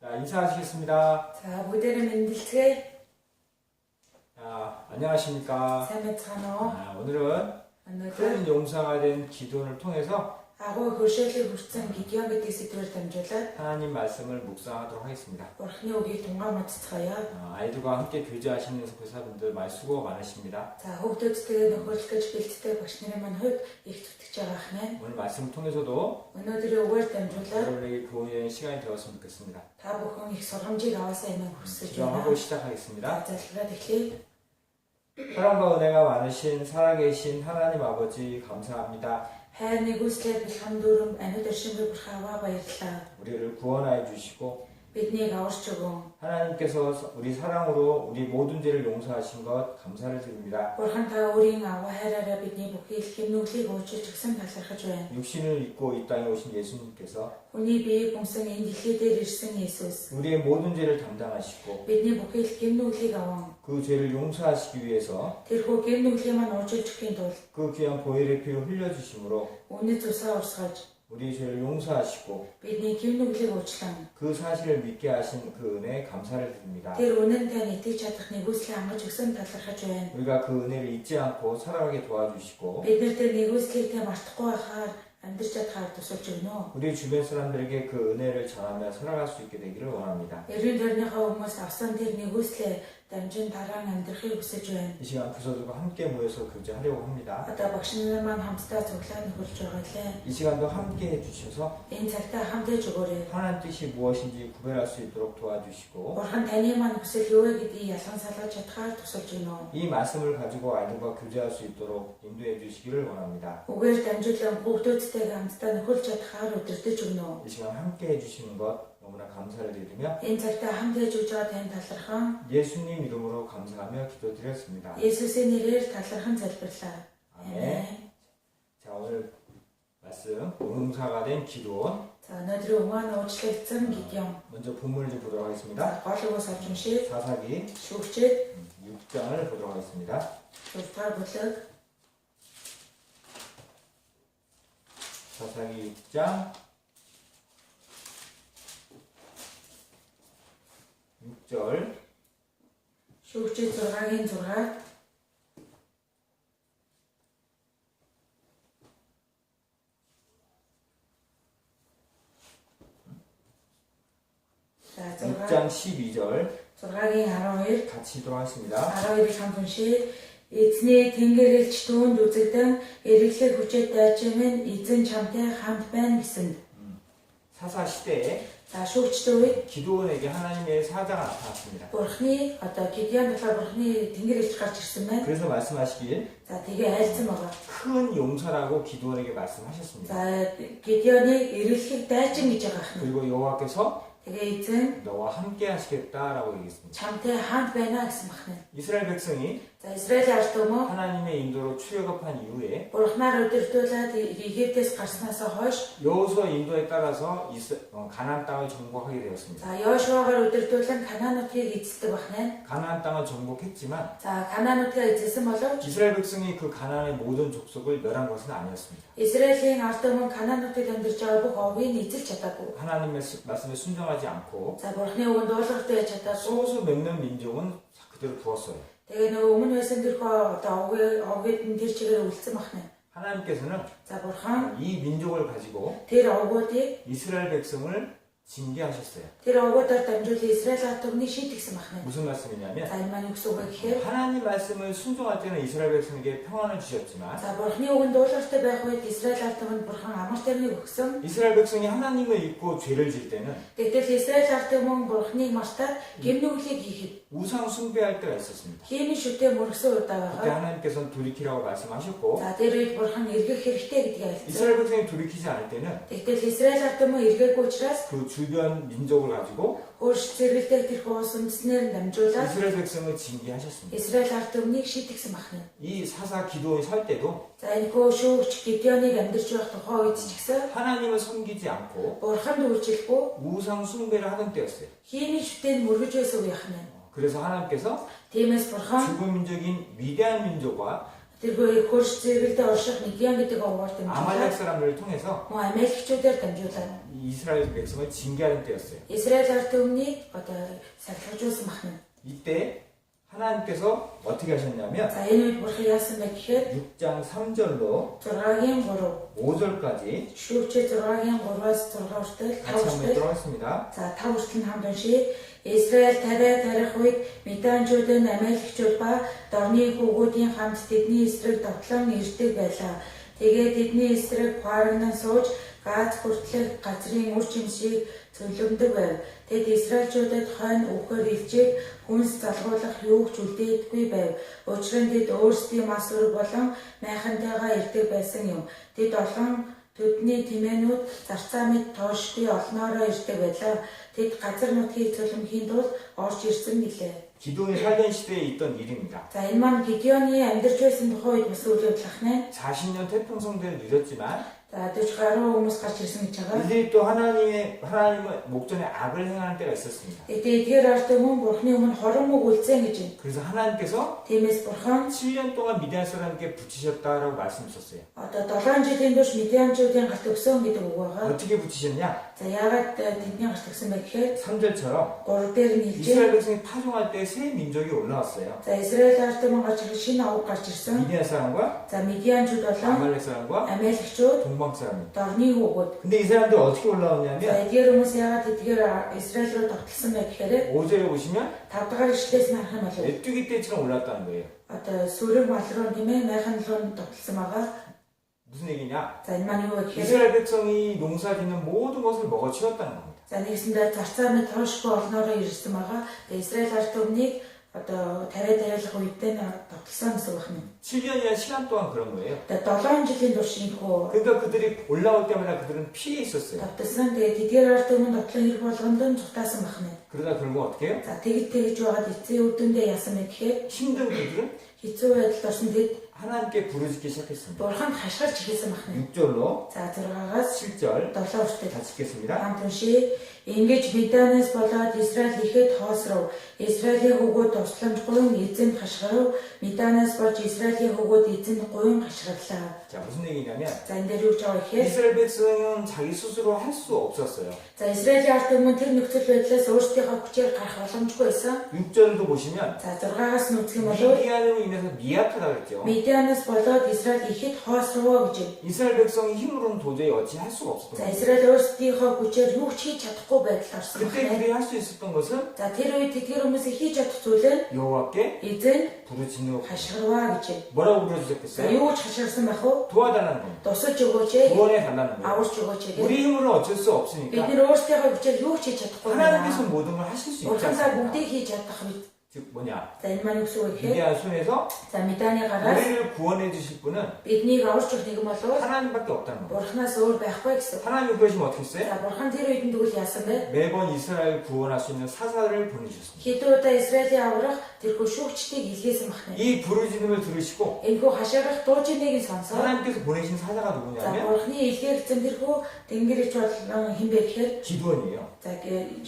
자, 인사하시겠습니다. 자, 모델은 맨들트에 안녕하십니까. 사메트하노 오늘은 오늘 큰 용사가 된 기도를 통해서 агуу хөршөөлийг хүртсэн Гидеон гэдэг сэдвээр дамжуулаад 하나님 말씀을 묵상하도록 하겠습니다. Бурхны үгийг тунгаан маццгаая. 아이들과 함께 교제하시는 교사분들 많이 수고 많으십니다. За, хүүхдүүдтэй нөхөрлөх гэж бэлтдэг багш нарын маань хувьд их зүтгэж байгаа ах маань. 오늘 말씀을 통해서도 Өнөөдрийн үгээр дамжуулаад 여러분에게 도움이 되는 시간이 되었으면 좋겠습니다. та бүхэн их сургамжийг аваасаа имэн хүсэж 기도하고 байна. 시작하겠습니다. залхираад эхлэе. 사랑과 은혜가 많으신 살아계신 하나님 아버지 감사합니다. Хайрны гүйцэтгэл бэлхэн дүрм амьд өршингүй бурхаваа баярлалаа. 우리를 구원하여 주시고 Биднийг аварч өгөн. 하나님께서 우리 사랑으로 우리 모든 죄를 용서하신 것 감사를 드립니다. Бурхан та өөрийн аваа хайраараа бидний бүхий л хэмнүүлгийг уучлж өгсөн талархаж байна. 육신을 입고 이 땅에 오신 예수님께서 Хүний биеийг өмсөн энэ дэлхий дээр ирсэн Есүс 우리의 모든 죄를 담당하시고 бидний бүхий л хэмнүүлгийг аван 그 죄를 용서하시기 위해서 тэрхүү хэмнүүлгийг маань уучлж өгөхийн тулд 그 귀한 보혈의 피를 흘려주심으로 үнэт цусаа урсгаж 우리 죄를 용서하시고 бидний хэмнүүлгийг уучлан 그 사실을 믿게 하신 그 은혜에 감사를 드립니다. тэр үнэн тань итгэж чадах нэгүслийг хангаж өгсөн талархаж байна. 우리가 그 은혜를 잊지 않고 살아가게 도와주시고 Бид нар тэр нэгүслийг тэ мартахгүй байхаар амьдрч чадхаар тусалж өгнө. 우리 주변 사람들에게 그 은혜를 전하며 살아갈 수 있게 되기를 원합니다. Эрүүл төрнийхөө хүмүүс авсан тэр нэгүслээ дамжин дараа нь амьдрахыг хүсэж байна. 이 시간 교사들과 함께 모여서 교제하려고 합니다. Одоо багш нар маань хамтдаа цуглаан нөхөрлж байгаа лээ. 이 시간도 함께 해주셔서 Энэ цагтаа хамт ээж өгөөрэй. 하나님 뜻이 무엇인지 구별할 수 있도록 도와주시고 Бурхан таны маань хүсэл юу вэ гэдгийг ялган салгаж чадхаар тусалж өгнө. 이 말씀을 가지고 아이들과 교제할 수 있도록 인도해 주시기를 원합니다. Үгээр дамжуулан хүүхдүүдтэйгээ хамтдаа нөхөрлж чадхаар удирдах өгнө. 이 시간 함께 해주시는 것 너무나 감사를 드리며 Энэ цагтаа хамт ээж өгж байгаа танд талархан 예수님 이름으로 감사하며 기도드렸습니다. Есүсийн нэрээр талархан залбирлаа. 아멘. 자, 오늘 말씀 용사가 된 기도원 За, өнөөдрийн өмнө уучлагдсан Гидеон. 먼저 본문을 좀 보도록 하겠습니다. За, гол үгс авч уншия. 사사기 Шүүгчээд 6장을 보도록 하겠습니다. 6 дугаар бүлэг 사사기 6장 6절 шүүгчээд 6-гийн 6 За, 6장 12절 6-гийн 12 같이 읽도록 하겠습니다. 12-ийг хамт уншия. Эзний тэнгэрэлч түүнд үзэгдэн эргэлэг хүчтэй дайчин минь эзэн чамтай хамт байна гэсэн. 사사 시대에 За, шүүгчтэй үед 기도원에게 하나님의 사자가 나타났습니다. Бурхны одоо Гидеон талаар Бурхны тэнгэрэлч гарч ирсэн байна. 그래서 말씀하시길 За, тэгээ айлцсан байгаа. 큰 용사라고 기도원에게 말씀하셨습니다. За, Гидеоныг эргэлхийг дайчин гэж байгаа юм. 그리고 여호와께서 Тэгээ эзэн 너와 함께 하시겠다라고 얘기했습니다. чамтай хамт байна гэсэн байна. 이스라엘 백성이 За, Израилийн ард түмэн 하나님의 인도로 출애굽한 이후에 Бурхнаар удирдуулаад Египтээс гарснаас хойш 여호수아 인도에 따라서 가나안 땅을 정복하게 되었습니다. за, Йошуагаар удирдуулан Канаануудыг эзэлдэг байна. 가나안 땅을 정복했지만 За, Канаануудыг эзэлсэн боловч 이스라엘 백성이 그 가나안의 모든 족속을 멸한 것은 아니었습니다. Израилийн ард түмэн Канаануудыг амьдарч байгаа бүх овгийг эзэлж чадаагүй. 하나님의 말씀에 순종하지 않고 За, Бурхны үгэнд уулгартай байж чадаагүй. 소수 몇몇 민족은 그대로 두었어요. Тэгээ нөгөө өмнө байсан тэрхүү одоо овгид нь тэр чигээр үлдсэн байна. 하나님께서는 За, Бурхан 이 민족을 가지고 тэр овгуудыг 이스라엘 백성을 징계하셨어요. тэр овгуудаар дамжуулан Израиль ард түмнийг шийтгсэн байна. 무슨 말씀이냐면 За, энэ маань юу гэсэн үг вэ гэхээр 하나님 말씀을 순종할 때는 이스라엘 백성에게 평안을 주셨지만 за, Бурхны үгэнд уулгартай байх үед Израиль ард түмэнд Бурхан амар тайвныг өгсөн. 이스라엘 백성이 하나님을 잊고 죄를 질 때는 Тэгтэл Израиль ард түмэн Бурхныг мартаад гэмнүглийг хийхэд 우상 숭배할 때가 있었습니다. хиймийн шүтээ мөргсөн удаа 그때 байгаа. 하나님께서는 돌이키라고 말씀하셨고 За, тэр үед Бурхан эргэх хэрэгтэй гэдгийг альцсан. 이스라엘 백성이 돌이키지 않을 때는 Тэгтэл Израиль ард түмэн эргээгүй учраас 그 주변 민족을 가지고 хөрш зэрэгэлтэй тэр улс үндэснээр дамжуулаад 이스라엘 백성을 징계하셨습니다. Израиль ард түмнийг шийтгсэн байна. 이 사사 기도원이 설 때도 За, энэ хөө шүүгч Гидеоныг амьдарч байх тухай үед ч гэсэн 하나님을 섬기지 않고 Бурханд үйлчлэхгүй 우상 숭배를 하던 때였어요. хиймийн шүтэнд мөргөж байсан үе байна. 그래서 하나님께서 Тиймээс Бурхан 죽은 민족인 위대한 민족과 тэргүй хөрш зэрэгэлтэй орших Мидиан гэдэг овгоор дамжуулаад 아말렉 사람들을 통해서 Амаликчүүдээр дамжуулаад 이 이스라엘 백성을 징계하는 때였어요. Израиль ард түмнийг одоо сахилгажуулсан байна. 이때 하나님께서 어떻게 하셨냐면 За энэ үед бурхан яасан бэ гэхээр 6장 3절로 6-гийн 3 5절까지 шүүгчээ 6-гийн 3-аас 6 хүртэл 5 같이 한번 хүртэл 들어가겠습니다. за 5 хүртэл хамт уншия. Израиль тарих үед Медианчууд нь Амалекчууд ба Дорны хүүгүүдийн хамт тэдний эсрэг довтлон ирдэг байлаа. Тэгээд тэдний эсрэг Парагнан сууж Газ хүртэлх газрын үр жимсийг цөлөмдөг байв. Тэд Израильчуудад хойно өгөхөр илжиг хүнс залгуулах юуг ч үлдээдгүй байв. Учир нь тэд өөрсдийн мас ур болон майхантайгаа ирдэг байсан юм. Тэд олон төдний тэмээнүүд зарцаа мэд тоошгүй олноороо ирдэг байлаа. Тэд газар нутгийг цөлмөхийн тулд орж ирсэн гэлээ. 기도원이 살던 시대에 있던 일입니다. За энэ маань Гидеоны амьдарч байсан тухай үед бас үйл явдал ахна. 40년 태평성대를 누렸지만 За 40 гаруй хүмүүс гарч ирсэн гэж байгаа. 이들이 또 하나님의 목전에 악을 행하는 때가 있었습니다. Тэгээд эдгээр ард өмнө бурхны өмнө хорон үг үлдсэн гэж байна. 그래서 하나님께서 Тиймээс бурхан 7년 동안 미디안 사람에게 붙이셨다라고 말씀하셨어요. одоо 7 жилийн турш Медианчуудын гарт өгсөн гэдэг үг байгаа. 어떻게 붙이셨냐? За яагаад тэдний гарт өгсөн бэ гэхээр 3절처럼 3 дээр нь хэлжээ. 이스라엘 백성이 파종할 때 새 민족이 올라왔어요. За Израиль ард өмнө гарч ирэх шинэ авг гарч ирсэн. 미디안 사람과 За Медианчууд болон 아말렉 사람과 Амалекчууд 동방 사람이. Дорны хүүгүүд. 근데 이 사람들 어떻게 За 올라왔냐면 эдгээр хүмүүс яагаад эдгээр Израиль руу тогтолсон бэ гэхээр 5절에 보시면 5 дахь ишлээс нь харах юм бол 메뚜기 떼처럼 올라왔다는 거예요. одоо сүрэг мал руу нэмээ майхан руу тогтолсон байгаа. 무슨 얘기냐? За энэ маань юу вэ гэхээр 이스라엘 백성이 농사짓는 모든 것을 먹어치웠다는 겁니다. за нэгсэндээ зарцаа мэд тоошгүй олноороо ирсэн байгаа. Тэгээ Израиль ард түмнийг одоо тариалах үедээ тогтолсон гэсэн үг байна. 7년이라는 시간 동안 그런 거예요. Тэгээ 7 жилийн турш ийхүү 그러니까 그들이 올라올 때마다 그들은 피해 있었어요. тогтолсон. Тэгээ тэдгээр ард түмэн дотлон хэрэг болгонд нь цутаасан байна. 그러다 결국 어떻게 해요? За тэгж байгаад эцсийн үр дүндээ яасан бэ гэхээр 힘든 그들은 хэцүү байдалд орсон тэд 하나님께 부르짖기 시작했습니다. бурханд хашгирч ирсэн байна. 6절로 6-аас 7절 7 хүртэл 다 읽겠습니다. хамт уншия. Ингэж Медианаас болоод Израиль ихэд хоосров. Израилийн хүүгүүд тусламжгүй эзэнд хашгирав. Медианаас болж Израилийн хүүгүүд эзэнд гуйн хашгирлаа. 자, 무슨 얘기냐면 За энэ дээр юу гэж байгаа гэхээр 이스라엘 백성은 자기 스스로 할 수 없었어요. за Израилийн ард түмэн тэр нөхцөл байдлаас өөрсдийнхөө хүчээр гарах боломжгүй байсан. 6절도 보시면 За 6-аас нь үзэх юм бол 미디안으로 인해서 미약하다 그랬죠. Медианаас болоод Израиль ихэд хоосров гэж байна. 이스라엘 백성이 힘으로는 도저히 어찌 할 수가 없었던 За 거예요. Израиль өөрсдийнхөө хүчээр юу ч хийж чадахгүй байдалд орсон 그때 байна. 그들이 할 수 있었던 것은 За тэр үед тэдгээр хүмүүсийг хийж чадах зүйл нь 여호와께 эзэн 부르짖는 것. хашгирваа гэж байна. 뭐라고 За 부르짖었겠어요? юу ч хашгирсан байх уу? 도와달라는 겁니다. Тусалж өгөөч ээ. 구원해 달라는 거예요. Аварч өгөөч ээ. 우리 힘으로는 어쩔 수 Бид 없으니까 нэр өөрсдийнхөө хүчээр юу ч хийж чадахгүй 하나님께서 байна. 모든 걸 하실 수 있지 Бурхантай 않습니까? бүгдийг хийж чадах үед. 즉 뭐냐? За энэ маань юу гэсэн үг гэхээр 미디안 손에서 за Медианы гараас 우리를 구원해 주실 분은 биднийг аварч өгөх нэгэн болов 하나님밖에 없다는 겁니다. Бурханаас өөр байхгүй гэсэн. 하나님이 그러시면 어떻게 했어요? За Бурхан тэр үед нь тэгвэл яасан бэ? 매번 이스라엘 구원할 수 있는 사사를 보내주셨습니다. Хэдэн удаа Израилийн аврах тэрхүү шүүгчдийг илгээсэн байна. 이 부르짖음을 들으시고 Энэхүү хашгирах дуужиныг нь сонсоод 하나님께서 보내신 사사가 за 누구냐면 Бурханы илгээгдсэн тэрхүү тэнгэрч болон хин бэ гэхээр 기도원이에요. за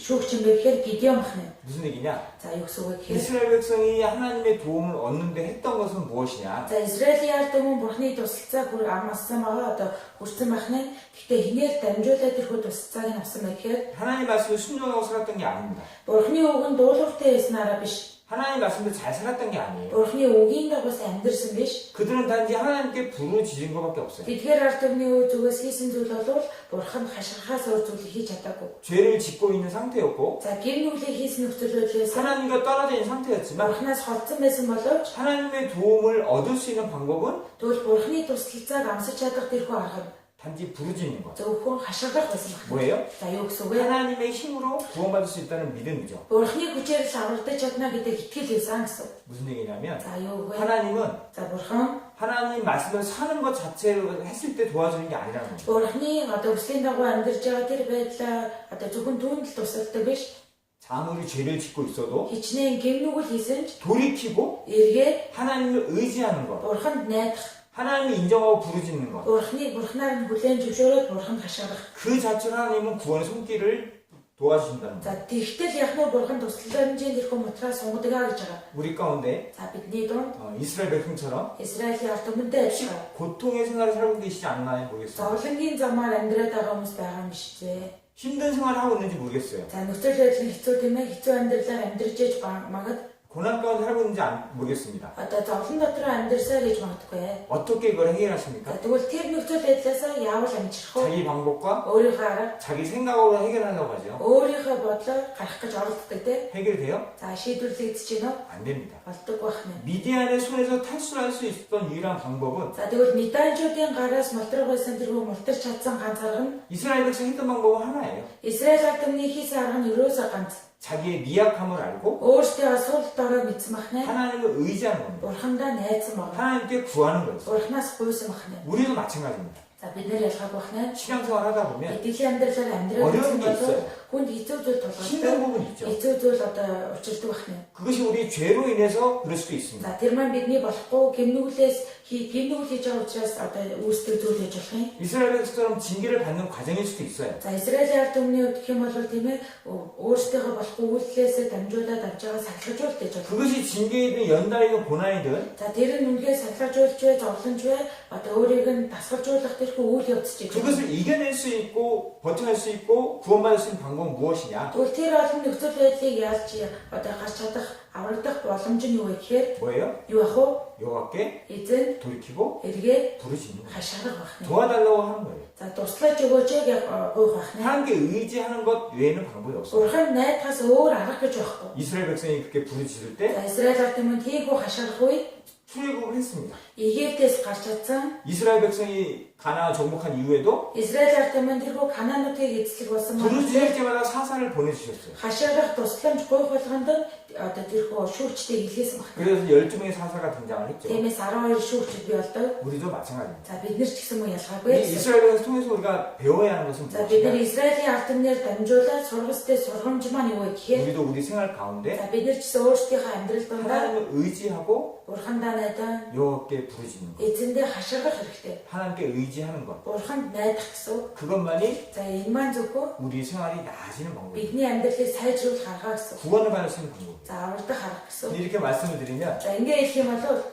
шүүгч юм бэ гэхээр Гидеон байна. 무슨 얘기냐? За юу гэсэн үг гэхээр 이스라엘 백성이 하나님의 도움을 얻는데 했던 것은 무엇이냐? за Израилийн ард түмэн Бурханы тусалцааг амссан байгаа одоо хүрсэн байна. Гэхдээ хинээр дамжуулаад тэрхүү тусалцааг нь авсан байх гэхээр 하나님 말씀을 순종하고 살았던 게 아닙니다. Бурханы үг нь дуулууртай байснараа биш. 하나님 말씀대로 잘 살았던 게 아니에요. Бурханы үгийн дагуус амьдрсан биш. 그들은 단지 하나님께 부르짖은 것밖에 없어요. Тэдгээр ард түмний үе зүгээс хийсэн зүйл бол Бурханд хашгирахаас өөр зүйлийг хийж чадаагүй. 죄를 짓고 있는 상태였고 За гэр нүглийг хийсэн нөхцөл байдлаас 하나님과 떨어져 있는 상태였지만 Бурханаас холдсон байсан боловч 하나님의 도움을 얻을 수 있는 방법은 тэгвэл Бурханы тусалцааг амсаж чадах тэрхүү арга нь 단지 부르짖는 것. зөвхөн хашгирах байсан байна. 뭐예요? За юу гэсэн үг вэ? 하나님의 힘으로 구원받을 수 있다는 믿음이죠. Бурханы хүчээр л аврагдаж чадна гэдэг итгэл байсан гэсэн. 무슨 얘기냐면 За юу вэ? 하나님은 За Бурхан 하나님 말씀을 사는 것 자체를 했을 때 도와주는 게 아니라는 거예요. Бурханы одоо өслийн дагуу амьдарч байгаа тэр байдлаа одоо зөвхөн түүнд л тусалдаг биш. 아무리 죄를 짓고 있어도 Хичнээн гэмнүгэл хийсэн ч 돌이키고 эргээд 하나님을 의지하는 것, Бурханд найдах, 하나님을 인정하고 부르짖는 것, Бурханаар нь хүлээн зөвшөөрөөд Бурханд хашгирах. 그 자체로 하나님은 구원의 손길을 도와주신다는 거예요. За тэгтэл яг нь Бурхан тусламжийн тэрхүү мутраа сунгадаг аа гэж байгаа. 우리 가운데 За бидний дунд 이스라엘 백성처럼 Израилийн ард түмэнтэй адилхан 고통의 생활을 살고 계시지 않나요? 모르겠어요. зовлонгийн замаар амьдраад байгаа хүмүүс байгаа юм биш үү? 힘든 생활을 하고 있는지 모르겠어요. За нөхцөл байдал нь хэцүү тийм ээ. Хэцүү амьдралаар амьдарч иж магад 고난 가운데 살고 있는지 모르겠습니다. одоо зовлон дотор амьдарсаар гэж магадгүй. 어떻게 이걸 해결하십니까? За тэгвэл тэр нөхцөл байдлаас яавал амжирах вэ? 자기 방법과 өөрийнхөө арга, 자기 생각으로 해결하려고 하죠. өөрийнхөө бодлоор гарах гэж оролддог тийм. 해결이 돼요? За шийдвэрлэгдэж гинөө 안 됩니다. болдог байх нь. 미디안의 손에서 탈출할 수 있었던 유일한 방법은 За тэгвэл Меданчуудын гараас мултрах байсан тэргүй мултарч чадсан ганц арга нь 이스라엘 백성이 했던 방법은 하나예요. Израиль ард түмний хийсэн арга нь ерөөсөө ганц. 자기의 미약함을 알고 Өөртөө сул дорой мэдсэн махнаа. 하나님을 의지하는 겁니다. Бурхандаа найзсан байна. 하나님께 구하는 거죠. Бурханаас гуйсан махнаа. 우리도 마찬가지입니다. За бид нэр ялгаагүй махнаа. 신앙생활 하다 보면 Итгэлийн амьдралаар амьдрал 어려운 게 бол 있어요. хүнд хэцүү зүйл 힘든 тулгардаг. 부분이 있죠. Хэцүү зүйл одоо учирдаг махнаа. 그것이 우리 죄로 인해서 그럴 수도 있습니다. За тэр маань бидний болохгүй гимнүглээс гимнүгэл хийж байгаа учраас одоо үүсдэг зүйл гэж болох юм. 이스라엘 백성처럼 징계를 받는 과정일 수도 있어요. За Израилийн ард түмний хувьд гэх юм бол тийм ээ өөрсдийнхөө болохгүй үйлдэлээс дамжуулаад авч байгаа сахилгажуулт гэж байна. 그것이 징계이든 연단이든 고난이든 За тэр нь үнгээ сахилгажуулж бай, зовлонж бай, одоо өөрийг нь тасгалжуулах тэрхүү үйл явц гэж. 그것을 이겨낼 수 있고 버텨낼 수 있고 구원받을 수 있는 방법은 무엇이냐? Тэгвэл тэр олон нөхцөл байдлыг яаж одоо гарч чадах, аврагдах боломж нь юу вэ гэхээр 뭐예요? юу ах вэ? 여호와께 Эзэн 돌이키고 эргээ 부르짖는 거예요. хашгирах байна. 도와달라고 하는 거예요. За туслаж өгөөч гэж гуйх байна. 하나님께 의지하는 것 외에는 방법이 없어요. Бурхан найдахаас өөр арга гэж байхгүй. 이스라엘 백성이 그렇게 부르짖을 때 За Израиль ард түмэнд хийгүү хашгирах үед 출애굽을 했습니다. Египтээс гарч чадсан 이스라엘 백성이 가나안 정복한 이후에도 Израиль ард түмэнд тэрхүү Канаануудыг эзлэх болсон маань 부르짖을 때마다 사사를 보내주셨어요. хашгирах тусламж гуйх болгонд одоо тэрхүү шүүгчтэй илгээсэн байна. 그래서 12명의 사사가 등장을 했죠. Тиймээс 12 шүүгчд бий болдог. 우리도 마찬가지입니다. За бид нар ч гэсэн мөн ялгаагүй. 이 이스라엘 백성 통해서 우리가 배워야 하는 것은 За бид нар 무엇이냐? Израилийн ард түмнээр дамжуулаад сургалтын сургамж маань юу вэ гэхээр 우리도 우리 생활 가운데 за бид нар ч гэсэн өөрсдийнхөө амьдрал дондаа 하나님을 의지하고 Бурхандаа найдан 여호와께 부르짖는 것, эзэндээ хашгирах хэрэгтэй. 하나님께 의지하는 것, Бурханд найдах гэсэн. 그것만이 За энэ маань зөвхөн 우리 생활이 나아지는 방법이에요. бидний амьдралыг сайжруулах арга гэсэн. 구원을 받을 수 있는 방법이에요. За аврагдах арга гэсэн. 근데 이렇게 말씀을 드리면 За ингээ хэлэх юм бол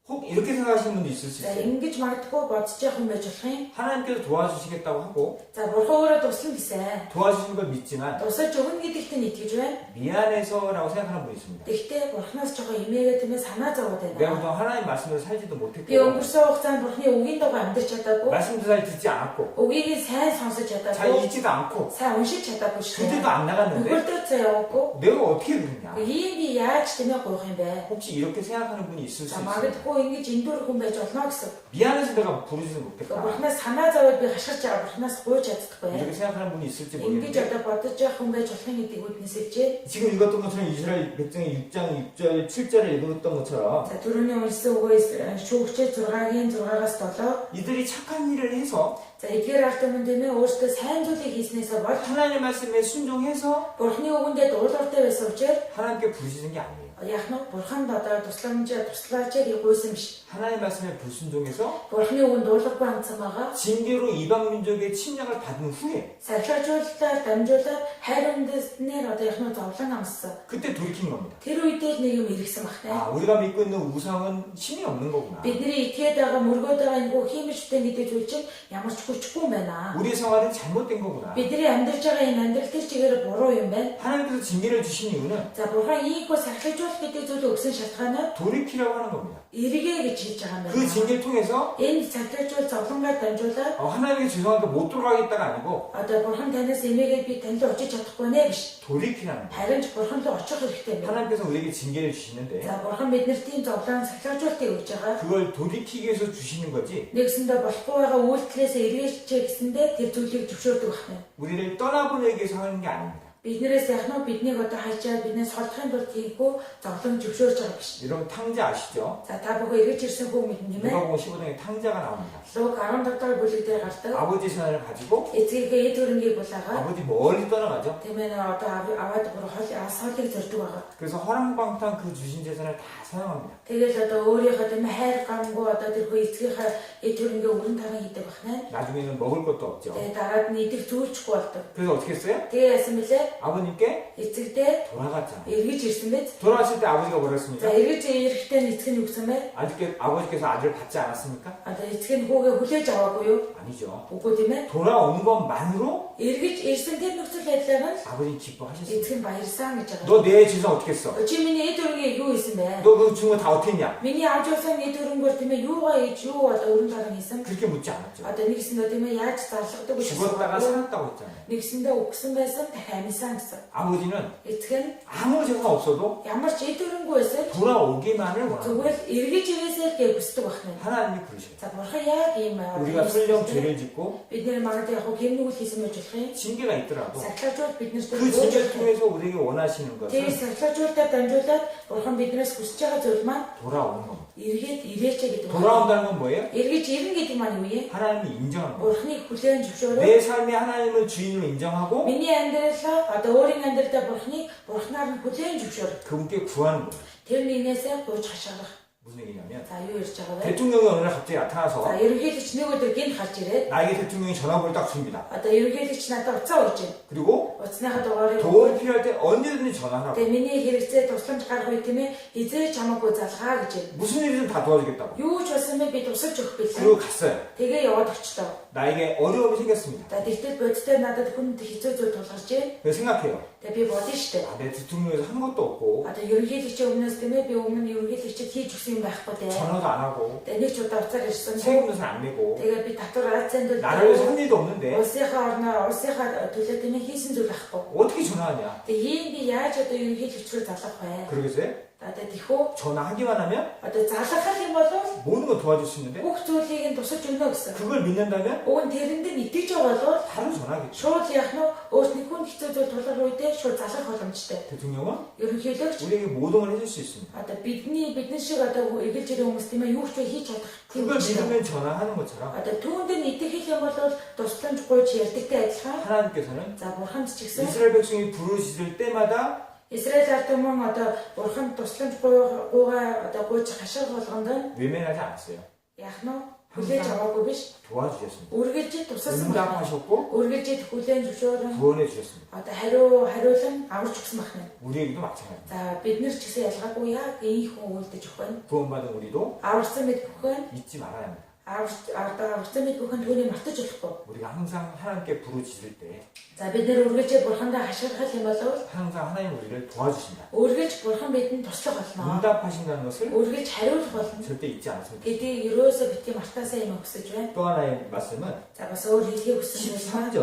혹 이렇게 생각하시는 분도 있을 수 за 있어요. ингэж магадгүй бодож явах юм байж болох юм. 하나님께서 도와주시겠다고 하고 За бурхан өөрөө туслана гэсэн. 도와주시는 걸 믿지만 Тусаж өгнө гэдэгт нь итгэж байна. 미안해서라고 생각하는 분이 있습니다. Гэхдээ бурханаас жоохон эмээгээ тиймээ санаа зовоод 내가 байна. 그동안 하나님 말씀을 살지도 Би 못했고 өнгөрсөн хугацаанд бурханы үгийн дагуу амьдарч чадаагүй. 말씀도 잘 듣지 않았고 Үгийг сайн сонсож 잘 чадаагүй. 읽지도 않고 Сайн уншиж чадаагүй шүү 교대도 дээ. 안 나갔는데 Нүгэлдээ цаа яваагүй. 내가 어떻게 그러냐? Ийм би яаж тиймээ гоох юм бэ? 혹시 이렇게 생각하는 분이 있을 수 За 있어요. магадгүй ингэж эндүр хүн байж болно гэсэн. 미안해서 내가 부르지는 못했다. Бурханаас санаа зовоод би хашгирч байгаа бурханаас гуйж чаддаггүй. 이렇게 생각하는 분이 있을지 Ингэж 모르겠는데 одоо бодож явах хүн байж болох юм гэдгийг үднэсэлжээ. 지금 읽었던 것처럼 이스라엘 백성의 6장 6절 7절을 읽었던 것처럼 За түрүүний уншсан үгээс шүүгчээ 6-гийн 6-аас 7. 이들이 착한 일을 해서 За эдгээр ард түмэн дэмээ өөртөө сайн зүйлийг хийснээсээ бол 하나님 말씀에 순종해서 бурхны үгэндээ дуулууртай байсан учраас 하나님께 부르짖는 게 아니에요. яг нь бурханд одоо туслаач гэж гуйсан биш. 하나님 말씀에 불순종해서 Бурхны үгэнд дуулуургүй хандсан байгаа. 징계로 이방 민족의 침략을 받은 후에 Сахилжуулалтаар дамжуулаад хайр үндэснээр одоо яг нь зовлон амссан. 그때 돌이킨 겁니다. Тэр үедээ л нэг юм иргсэн багтай. 아, 우리가 믿고 있는 우상은 힘이 없는 거구나. Бидний итгээд байгаа мөргөөд байгаа энэ хиймэрчтэй гэдэг зүйл чинь ямар ч хүчгүй юм байна. 우리 생활은 잘못된 거구나. Бидний амьдарч байгаа энэ амьдрал тэр чигээр буруу юм байна. 하나님께서 징계를 주신 이유는 За бурхан ийхүү сахилжуулах гэдэг зүйлийг өгсөн шалтгаан нь 돌이키라고 하는 겁니다. эргээ гэж хийж байгаа юм 그 байна. 징계를 통해서 Энэ сахилжуул зовлонгаар дамжуулаад 하나님께 죄송하게 못 돌아가겠다가 아니고 одоо бурхан танаас эмээгээд би танд очиж чадахгүй нэ биш. 돌이키라는 거예요. Харин ч бурхан руу очих хэрэгтэй юм байна. 하나님께서 우리에게 징계를 주시는데 За бурхан биднэрт тийм зовлон сахилжуултыг өгж байгаа. 그걸 돌이키기 위해서 주시는 거지 Нэгсэндээ болохгүй байгаа үйлдэлээсээ эргээжчээ гэсэндээ тэр зүйлийг зөвшөөрдөг байна. 우리를 떠나보내기 위해서 하는 게 아닙니다. Биднээс яхнаа биднийг одоо хайчаад биднээс холдохын тулд хийхүү зовлон зөвшөөрч байгаа биш. 여러분 탕자 아시죠? За та бүхэн эргэж ирсэн хүн мэднэ юм ээ. 누가복음 15장에 탕자가 나옵니다. Луг 17 дугаар бүлэг дээр гардаг. 아버지 신화를 가지고 Эцгийнхээ эд хөрөнгийг булаагаад 아버지 멀리 떠나가죠. тэмээ одоо аваад бүр хоолыг зорддог байгаа. 그래서 허랑방탕 그 주신 재산을 다 사용합니다. Тэгэл одоо өөрийнхөө тэмээ хайр гамгүй одоо тэр хөө эцгийнхээ эд хөрөнгийн өрн таран хийдэг байна. 나중에는 먹을 것도 없죠. Тэгээ дараад нь идэх зүйлчгүй болдог. 그래서 어떻게 했어요? Тэгээ яасан бэлээ? 아버님께 эцэгдээ 돌아갔잖아요. эргэж ирсэн биз? 돌아왔을 때 아버지가 뭐라 За 했습니까? эргэж ирэхдээ эцэг нь үгсэн бай. 아버지께서 아들을 받지 않았습니까? Одоо эцэг нь хүүгээ хүлээж аваагүй юу? 아니죠. Үгүй тийм ээ. 돌아온 것만으로 Эргэж ирсэн тэр нөхцөл байдлаар нь 아버지 기뻐하셨어요. эцэг нь баярсан гэж байгаа. 너 내 재산 어떻게 했어? Чи миний эд өрнгийг юу хийсэн бэ? 너 그 준 거 다 어떻게 했냐? Миний авч явсан эд өрөнгөөр тийм ээ юугаа хийж юу одоо өрн даран хийсэн? 그렇게 묻지 않았죠. Одоо нэгсэндээ тийм ээ яаж зарлагдаг гэж 죽었다가 살았다고 했잖아요. нэгсэндээ өгсөн байсан дахин амьсан гэсэн. 아버지는 Эцэг нь 아무 재산 없어도 ямар ч эд өрөнгөө байсан 돌아오기만을 원합니다. зүгээр эргэж ирээсэй гэж хүсдэг байна. 하나님이 그러셔요. За бурхан яг ийм 우리가 설령 죄를 짓고 бид нэр магадгүй яг гэмнүгэл хийсэн байж болох юм. 징계가 있더라도 Сахилчууд биднэрт 그 징계를 통해서 우리에게 원하시는 тэр 것은 сахилчуудад дамжуулаад бурхан биднээс хүсэж байгаа зүйл маань 돌아오는 겁니다. эргээд ирээч гэдэг байна. 돌아온다는 건 뭐예요? Эргэж ирнэ гэдэг маань юу вэ? 하나님이 인정하는 거예요. Бурханыг хүлээн зөвшөөрөө 내 삶에 하나님을 주인으로 인정하고 миний амьдралаа одоо өөрийн амьдралдаа бурханыг бурханаар нь хүлээн зөвшөөр. 그분께 구하는 거예요. Тэр нэгнээсээ гуйж хашгирах. 무슨 얘기냐면 За юу ярьж байгаа вэ? 대통령이 어느 날 갑자기 За 나타나서 ерөнхийлөгч нэг өдөр гинт гарч ирээд 나에게 대통령이 전화번호를 딱 줍니다. одоо ерөнхийлөгч надад уцаа урьж байна. 그리고 Уцсныхаа дугаарыг 도움이 필요할 때 언제든지 전화하라고. тэгээ миний хэрэгцээ тусламж гарах үе тийм ээ эзээ чамаагүй залгаа гэж байна. 무슨 일이든 다 도와주겠다고. Юу ч болсон бэ би тусалж өгөх билээ. 그리고 갔어요. Тэгээ яваад өчлөө. 나에게 어려움이 생겼습니다. За тэгтэл бодтой надад хүнд хэцүү зүйл тулгарч байна. 그래서 생각해요. Тэгээ би бодно штэ. 내 대통령에서 한 것도 없고 Одоо ерөнхийлөгчийн өмнөөс тийм ээ би өмнө нь ерөнхийлөгчөд хийж өгсөн юм байхгүй дээ. 전화도 안 하고 Тэгээ нэг ч удаа уцаар ирсэн. 세금도 잘 안 내고 Тэгээ би татвар айцанд 나를 위해서 한 일도 없는데 улсынхаа орноор улсынхаа төлөө тийм ээ хийсэн зүйл байхгүй. 어떻게 전화하냐? Тэгээ ийм би яаж одоо ерөнхийлөгч рүү залгах вэ? 그러겠어요? Одоо тэхүү 전화하기만 하면 одоо залгах юм бол 모든 걸 도와줄 수 있는데 бүх зүйлийг нь тусалж өгнө гэсэн. 그걸 믿는다면 Уг нь тэрэнд нь итгэж байгаа бол 바로 전화하겠죠. шууд яах нь өөрсний хүн хэцүү зүйл тулгар үедээ шууд залгах боломжтой. 대통령은 Ерөнхийлөгч 우리에게 모든 걸 해줄 수 있습니다. одоо бидний шиг одоо эгэлж ирэх хүмүүс тийм ээ юу ч хийж чадах тийм 그걸 учраас 믿으면 전화하는 것처럼 одоо түүнд нь итгэх юм бол тусламж гуйж ярьдагтай адилхан 하나님께서는 за бурханд ч гэсэн 이스라엘 백성이 부르짖을 때마다 Израиль ард түмэн одоо бурхан тусламж гуйгаа одоо гуйж хашиг болгонд 외면하지 않았어요. яах нь хүлээж аваагүй биш 도와주셨습니다. үргэлж тусалсан байна. 응답하셨고 үргэлж хүлээн зөвшөөрөн 구원해 주셨습니다. одоо хариулан аварч өгсөн байна. 우리에게도 마찬가지입니다. За бид нар ч гэсэн ялгаагүй яг ийхүү үйлдэж өгөх байна. 구원받은 우리도 Аварсан мэд бүхэн 잊지 말아야 합니다. аварсан мэд бүхэн түүнийг мартаж болохгүй. 우리가 항상 하나님께 부르짖을 때 За бид нар үргэлж бурхандаа хашгирах юм бол 항상 하나님 우리를 도와주신다. үргэлж бурхан бидэнд туслах болно. 응답하신다는 것을 үргэлж хариулах болно. 절대 잊지 않았습니다. Гэдгийг ерөөсөө битгий мартаасаа юм хүсэж байна. 또 하나의 말씀은 За бас өөр хэлхийг хүсэж байна. 13절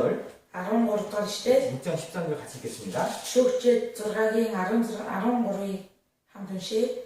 13 дугаар ишлэл 6장 13절 같이 읽겠습니다. Шүүгчид 6-гийн 13-ыг хамт уншийе.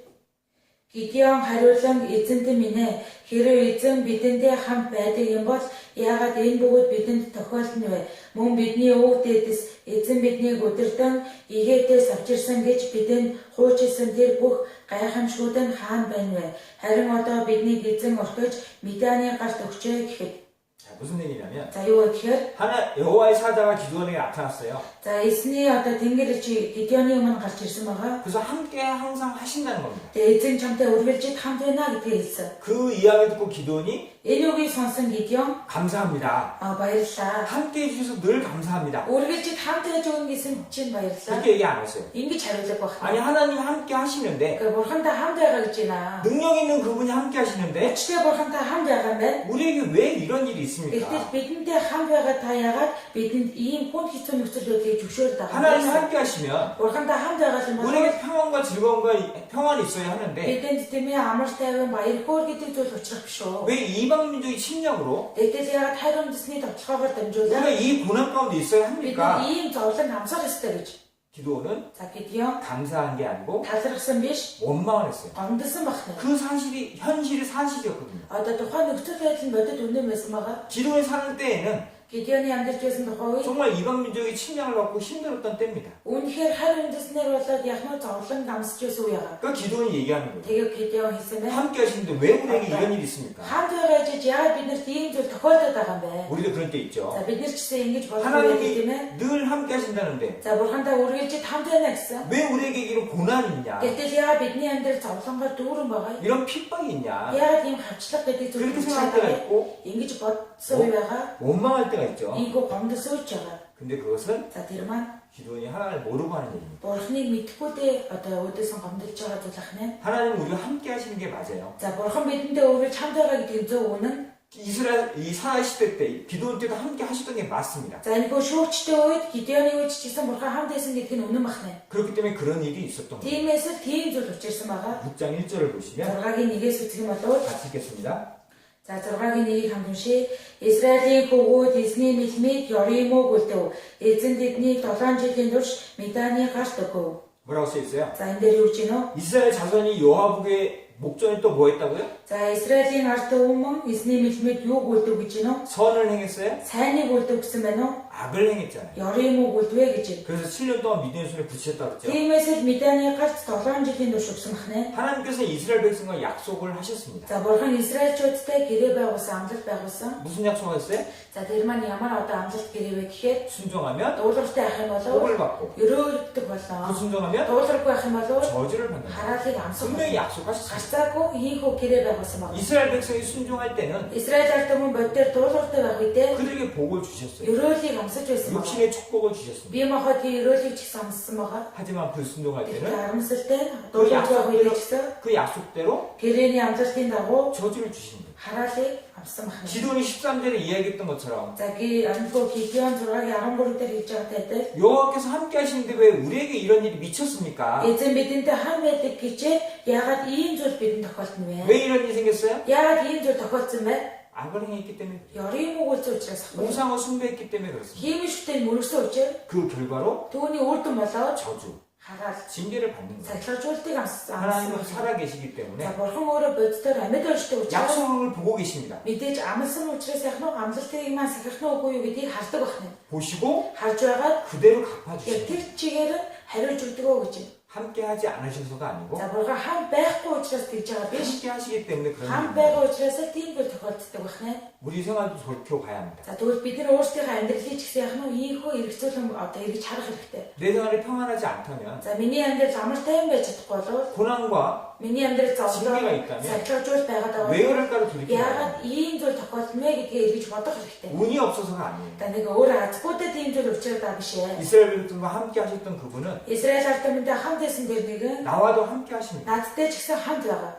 Гидеон хариулан эзэнтэй минь ээ хэрэв эзэн бидэндээ хамт байдаг юм бол яагаад энэ бүгд бидэнд тохиолдно вэ? Мөн бидний өвөг дээдэс эзэн биднийг өдөртөн игээдээс авчирсан гэж бидэнд хуучилсан тэр бүх гайхамшгууд нь хаана байна вэ? Харин одоо биднийг эзэн орхиж Медианы гарт өгчээ гэхэд 자, 무슨 얘기냐면 за юу вэ гэхээр 하나 여호와의 사자가 기도원에게 나타났어요. за эзний одоо тэнгэрч Гидеоны өмнө гарч ирсэн байгаа. 그래서 함께 항상 하신다는 겁니다. Тэгээ эзэн чамтай үргэлж хамт байна гэдгийг хэлсэн. 그 이야기 듣고 기도원이 Энэ үгийг сонсон Гидеон 감사합니다. баярлалаа. 함께 해주셔서 늘 감사합니다. Үргэлж хамт байж өгнө гэсэн чинь баярлалаа. 그렇게 얘기 안 했어요. Ингэж хариулах байх. 아니 하나님 함께 하시는데 Гэхдээ бурхантай хамт байгаа гэж байна. 능력 있는 그분이 함께 하시는데 Өчтөө бурхантай хамт байгаа юм байна. 우리에게 왜 이런 일이 Гэхдээ 있습니까? бидэнтэй хамт байгаа та яагаад бидэнд ийм хүн хэцүү нөхцөл байдлыг зөвшөөрдөг 하나님 байгаа юм бэ? 함께 하시면 Бурхантай хамт байгаа юм бол 우리에게 평안과 즐거움과 평안이 있어야 하는데 бидэнд тийм ээ амар тайван баяр хөөр гэдэг зүйл учрах биш үү? 왜 이방 민족의 침략으로 Тэгтэл яагаад хайр үндэсний тогтолцоогоор дамжуулаад 우리가 이 고난 가운데 있어야 бид 합니까? ийм зовлон амсах ёстой гэж. 기도는 За Гидеон 감사한 게 아니고 талархсан биш, 원망을 했어요. гомдсон багна. 그 사실이 현실이 사실이었거든요. Одоо тухайн нөхцөл байдал нь бодит үнэн байсан байгаа. 기도에 사는 때에는 Гидеоны амьдарч байсан тухай үед 정말 이방 민족의 침략을 받고 힘들었던 때입니다. үнэхээр хайр үндэснэр болоод яхнаа зовлон амсч байсан үе байгаа. 그 기도는 얘기하는 거예요. Тэгээ Гидеон хэлсэн байна. 함께 하시는데 왜 우리에게 이런 일이 있습니까? Хамт байгаа гэж яагаад биднэрт ийм зүйл тохиолдоод байгаа юм бэ? 우리도 그런 때 있죠. За бид нар ч гэсэн ингэж болох үе тийм 하나님이 ээ. 늘 함께 하신다는데 За бурхантай үргэлж хамт байна гэсэн. 왜 우리에게 이런 고난이 있냐? Гэтэл яагаад бидний амьдрал зовлонгоор дүүрэн байгаа юм? 이런 핍박이 있냐? Яагаад ийм хавчлага гэдэг зүйл 그렇게 үүсэж 생각할 때가 байгаа юм? 있고 Ингэж бодсон үе байгаа. 원망할 때가 있죠. Ийгөө гомдсон үе байгаа. 근데 그것은 За тэр маань 기도원이 하나님을 모르고 하는 얘기입니다. Бурхныг мэдхгүй дээ одоо өөдөөс нь гомдолж байгаа зүйл ахна. 하나님은 우리와 함께 하시는 게 맞아요. За бурхан бидэндээ өөрөө чамд байгаа гэдэг нь зөв үнэн. 이스라엘 이 사회 시대 때 기도원 때도 함께 하시던 게 맞습니다. За энэ шүүгчтэй үед Гидеоны үед ч гэсэн бурхан хамт байсан гэдэг нь үнэн бахна. 그렇기 때문에 그런 일이 있었던 거예요. Тиймээс л тийм зүйл учирсан байгаа. 6장 1절을 보시면 6-гийн 1-ээс үзэх юм бол 같이 읽겠습니다. за 6-гийн 1-ийг хамт уншийе. Израилийн хөвгүүд эзний мэлмид Ёримог үлдэв. Эзэн тэднийг 7 жилийн турш Меданы гарт өгөв. 뭐라고 써 있어요? За энэ дээр юу гэж байна вэ? 이스라엘 자손이 요아복의 목전에 또 뭐 했다고요? За Израилийн ард түмэн эзний мэлмид юуг үлдэв гэж байна вэ? 선을 행했어요? Сайныг үлдэв гэсэн байна уу? 악을 행했잖아요. Ёримог үлдвэ гэж байна. 그래서 7년 동안 미디안 손에 붙이셨다고 그랬죠. Тиймээс л Меданы гарт 7 жилийн турш өгсөн бахна. 하나님께서 이스라엘 백성과 약속을 하셨습니다. За бурхан Израильчуудтай гэрээ байгуулсан, амлалт байгуулсан. 무슨 약속하셨어요? За тэр маань ямар одоо амлалт гэрээ вэ гэхээр 순종하면 дуулууртай ах юм болов 복을 받고 өрөөлдөг 그 болоо. 순종하면 Дуулуургүй ах юм болов 저주를 받는다. хараалыг амсах. 분명히 약속하셨습니다. гарцаагүй ийхүү гэрээ байгуулсан байна. 이스라엘 백성이 순종할 때는 Израиль ард түмэн боддоор дуулууртай байх үедээ 그들에게 복을 주셨어요. өрөөлийг амсаж байсан байна. 육신의 축복을 주셨습니다. Бие махбодын өрөөлийг ч гэсэн амссан байгаа. 하지만 불순종할 Тэгэхээр 때는 харамсалтай дуулууртай байх үедээ ч гэсэн 그 약속대로 гэрээний амлалтын дагуу 저주를 주신 거예요. хараалыг амссан байна. 기도원이 13절에 이야기했던 것처럼 За анхөө Гидеон 6-гийн 13 дээр хэлж байгаатай адил 여호와께서 함께 하시는데 왜 우리에게 이런 일이 미쳤습니까? эзэн бидэнтэй хам байдаг гэжээ яагаад ийм зүйл бидэнд тохиолдно вэ? 왜 이런 일이 생겼어요? Яагаад ийм зүйл тохиолдсон бэ? 악을 행했기 때문에 Ёримог үлдсэн учраас ахгүй. 우상을 숭배했기 때문에 그렇습니다. Хиймэштэй мөргсөн учраас 그 결과로 түүний үр дүн болоод 저주, хараал 징계를 받는 거예요. сахилгажуултыг амссан. 하나님은 살아계시기 때문에 За бурхан өөрөө боддоор амьд өрштэй учраас 약속을 보고 계십니다. мэдээж амлсан учраас яг нь амлалтыг маань сахих нь үгүй юу гэдгийг хардаг байна. 보시고 харж байгаад 그대로 яг 갚아주십니다. тэр чигээр нь хариулж өгдөгөө гэж. 함께 하지 않으셔서가 아니고 За бурхан хам байхгүй учраас тэгж байгаа биш. 함께 하시기 때문에 그런 хам 일입니다. байгаа учраас тийм зүйл тохиолддог байна. 우리 생활도 돌이켜봐야 합니다. За тэгвэл бид нар өөрсдийнхөө амьдралыг ч гэсэн яг нь ийхүү эргцүүлэн одоо эргэж харах хэрэгтэй. 내 생활이 평안하지 않다면 За миний амьдрал амар тайван байж чадахгүй болов 고난과 миний амьдрал зовлоо 징계가 있다면 сахилгажуул байгаад байгаа. 왜 그럴까를 돌이켜봐야 합니다. Яагаад ийм зүйл тохиолдно вэ гэдгийг эргэж бодох хэрэгтэй. 운이 없어서가 아니에요. За нэг өөр азгуудад ийм зүйл учраад байгаа биш ээ. 이스라엘 백성과 함께 하셨던 그분은 Израиль ард түмэнтэй хамт байсан тэр нэгэн 나와도 함께 하십니다. надтай ч гэсэн хамт байгаа.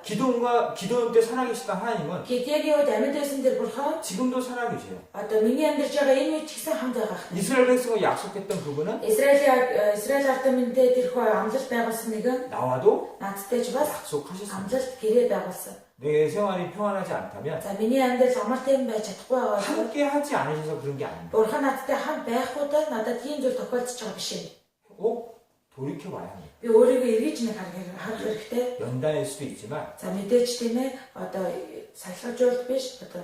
기도원 때 살아계시던 하나님은 Гидеоны үед амьд байсан тэр бурхан 지금도 살아계세요. одоо миний амьдарч байгаа энэ үед ч гэсэн хамт байгаа. 이스라엘 백성과 약속했던 그분은 Израиль ард түмэнтэй тэр хөө амлалт байгуулсан нэгэн 나와도 надтай ч бас 약속하셨습니다. амлалт гэрээ байгуулсан. 내 생활이 평안하지 않다면 За миний амьдрал амар тайван байж чадахгүй байгаа. 함께 하지 않으셔서 그런 게 아닙니다. Бурхан надтай хамт байхуудаа надад тийм зүйл тохиолдож байгаа биш ээ. 꼭 돌이켜봐야 합니다. Би өөрийгөө эргэж нэг харах хэрэгтэй. 연단일 수도 있지만 За мэдээж тийм ээ одоо сахилгажуул биш одоо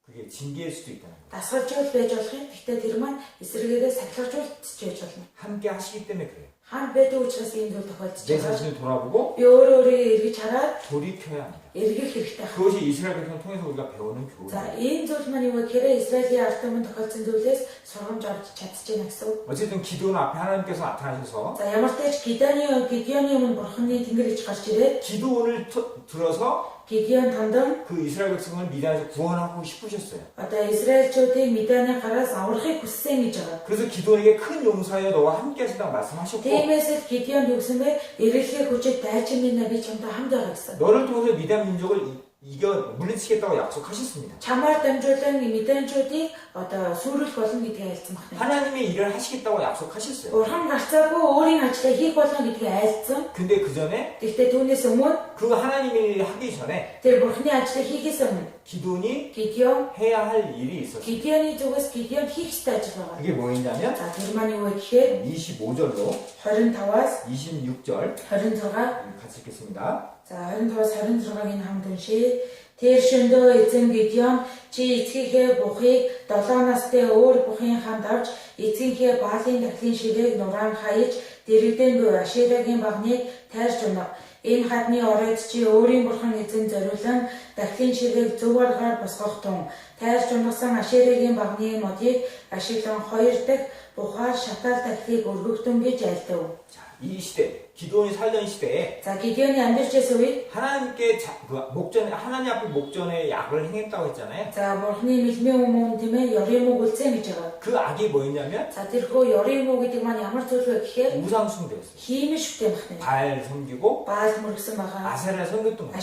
그게 징계일 수도 있다는 거예요. дасгалжуул байж болох юм. Гэхдээ тэр маань эсрэгээрээ сахилгажуулж байж болно. 함께 하시기 때문에 그래요. Хамт байдаг учраас ийм зүйл тохиолдож 내 байгаа. 자신을 돌아보고 Би өөрийгөө эргэж хараад 돌이켜야 합니다. эргэх хэрэгтэй. 그것이 이스라엘 백성 통해서 우리가 배우는 교훈입니다. За энэ зүйл маань юу вэ гэхээр Израилийн ард түмэнд тохиолдсон зүйлээс сургамж авч чадчихна гэсэн үг. 어쨌든 기도는 앞에 하나님께서 나타나셔서 За ямар ч тач Гидеоны өмнө бурханы тэнгэр иж гарч ирээд 기도원을 들어서 Гидеон тандан 그 이스라엘 백성을 미디안에서 구원하고 싶으셨어요. одоо Израильчүүдийг Меданы гараас аврахыг хүссэн гэж байгаа. 그래서 기도원에게 큰 용사여 너와 함께 하신다고 말씀하셨고 Тиймээс л Гидеон юу гэсэн бэ? Эргэлхээ хүчит дайчин минь би чамтай хамт байгаа гэсэн. 너를 통해서 미디안 민족을 이겨 물리치겠다고 약속하셨습니다. Чамаар дамжуулан Меданчуудыг одоо сүрүүлэх болно гэдгийг айлцсан байна. 하나님의 일을 하시겠다고 약속하셨어요. Бурхан гарцаагүй өөрийн ажлаа хийх болно гэдгийг айлцсан. 근데 그 전에 Гэхдээ түүнээс өмнө 그 하나님의 일을 하기 전에 тэр Бурханы ажлыг хийхээс өмнө 기도원이 Гидеон 해야 할 일이 있었어요. Гидеоны зүгээс Гидеон хийх ёстой ажил байгаа. 그게 뭐였냐면 За тэр маань юу вэ гэхээр 25절로 25-аас 26절 26 같이 읽겠습니다. За 25-аас 26-гийн хамт уншия. Тэр шөндөө эзэн Гидеон чи эцгийнхээ бухыг 7 настай өөр бухын хамт авч эцгийнхээ Баалын дахлын ширээг нураан хаяж дэрэгдэн буй Ашерагийн багныг тайрч унав. Энэ хадны оройд чи өөрийн бурхан эзэн зориулан дахлын ширээг зөв аргаар босгох тун тайрч унгасан Ашеригийн багны модыг ашиглан 2 дахь бухаар шатаал дахлыг өргөгдөн гэж айлдав. 자, 이 시대, 기도원이 살던 시대에 За Гидеоны амьдарч байсан үед 하나님께 하나님 앞에 목전에 약을 행했다고 했잖아요. за бурхны мэлмийн өмнө тийм ээ ёрын мөг үлдсэн гэж байгаа. 그 악이 뭐였냐면 За тэрхүү ёрын мөг гэдэг маань ямар зүйл вэ гэхээр 우상 숭배였어요. хиймэл шүтээ багна. 발 섬기고 Баал мөргсөн байгаа. 아세라 섬겼던 거예요.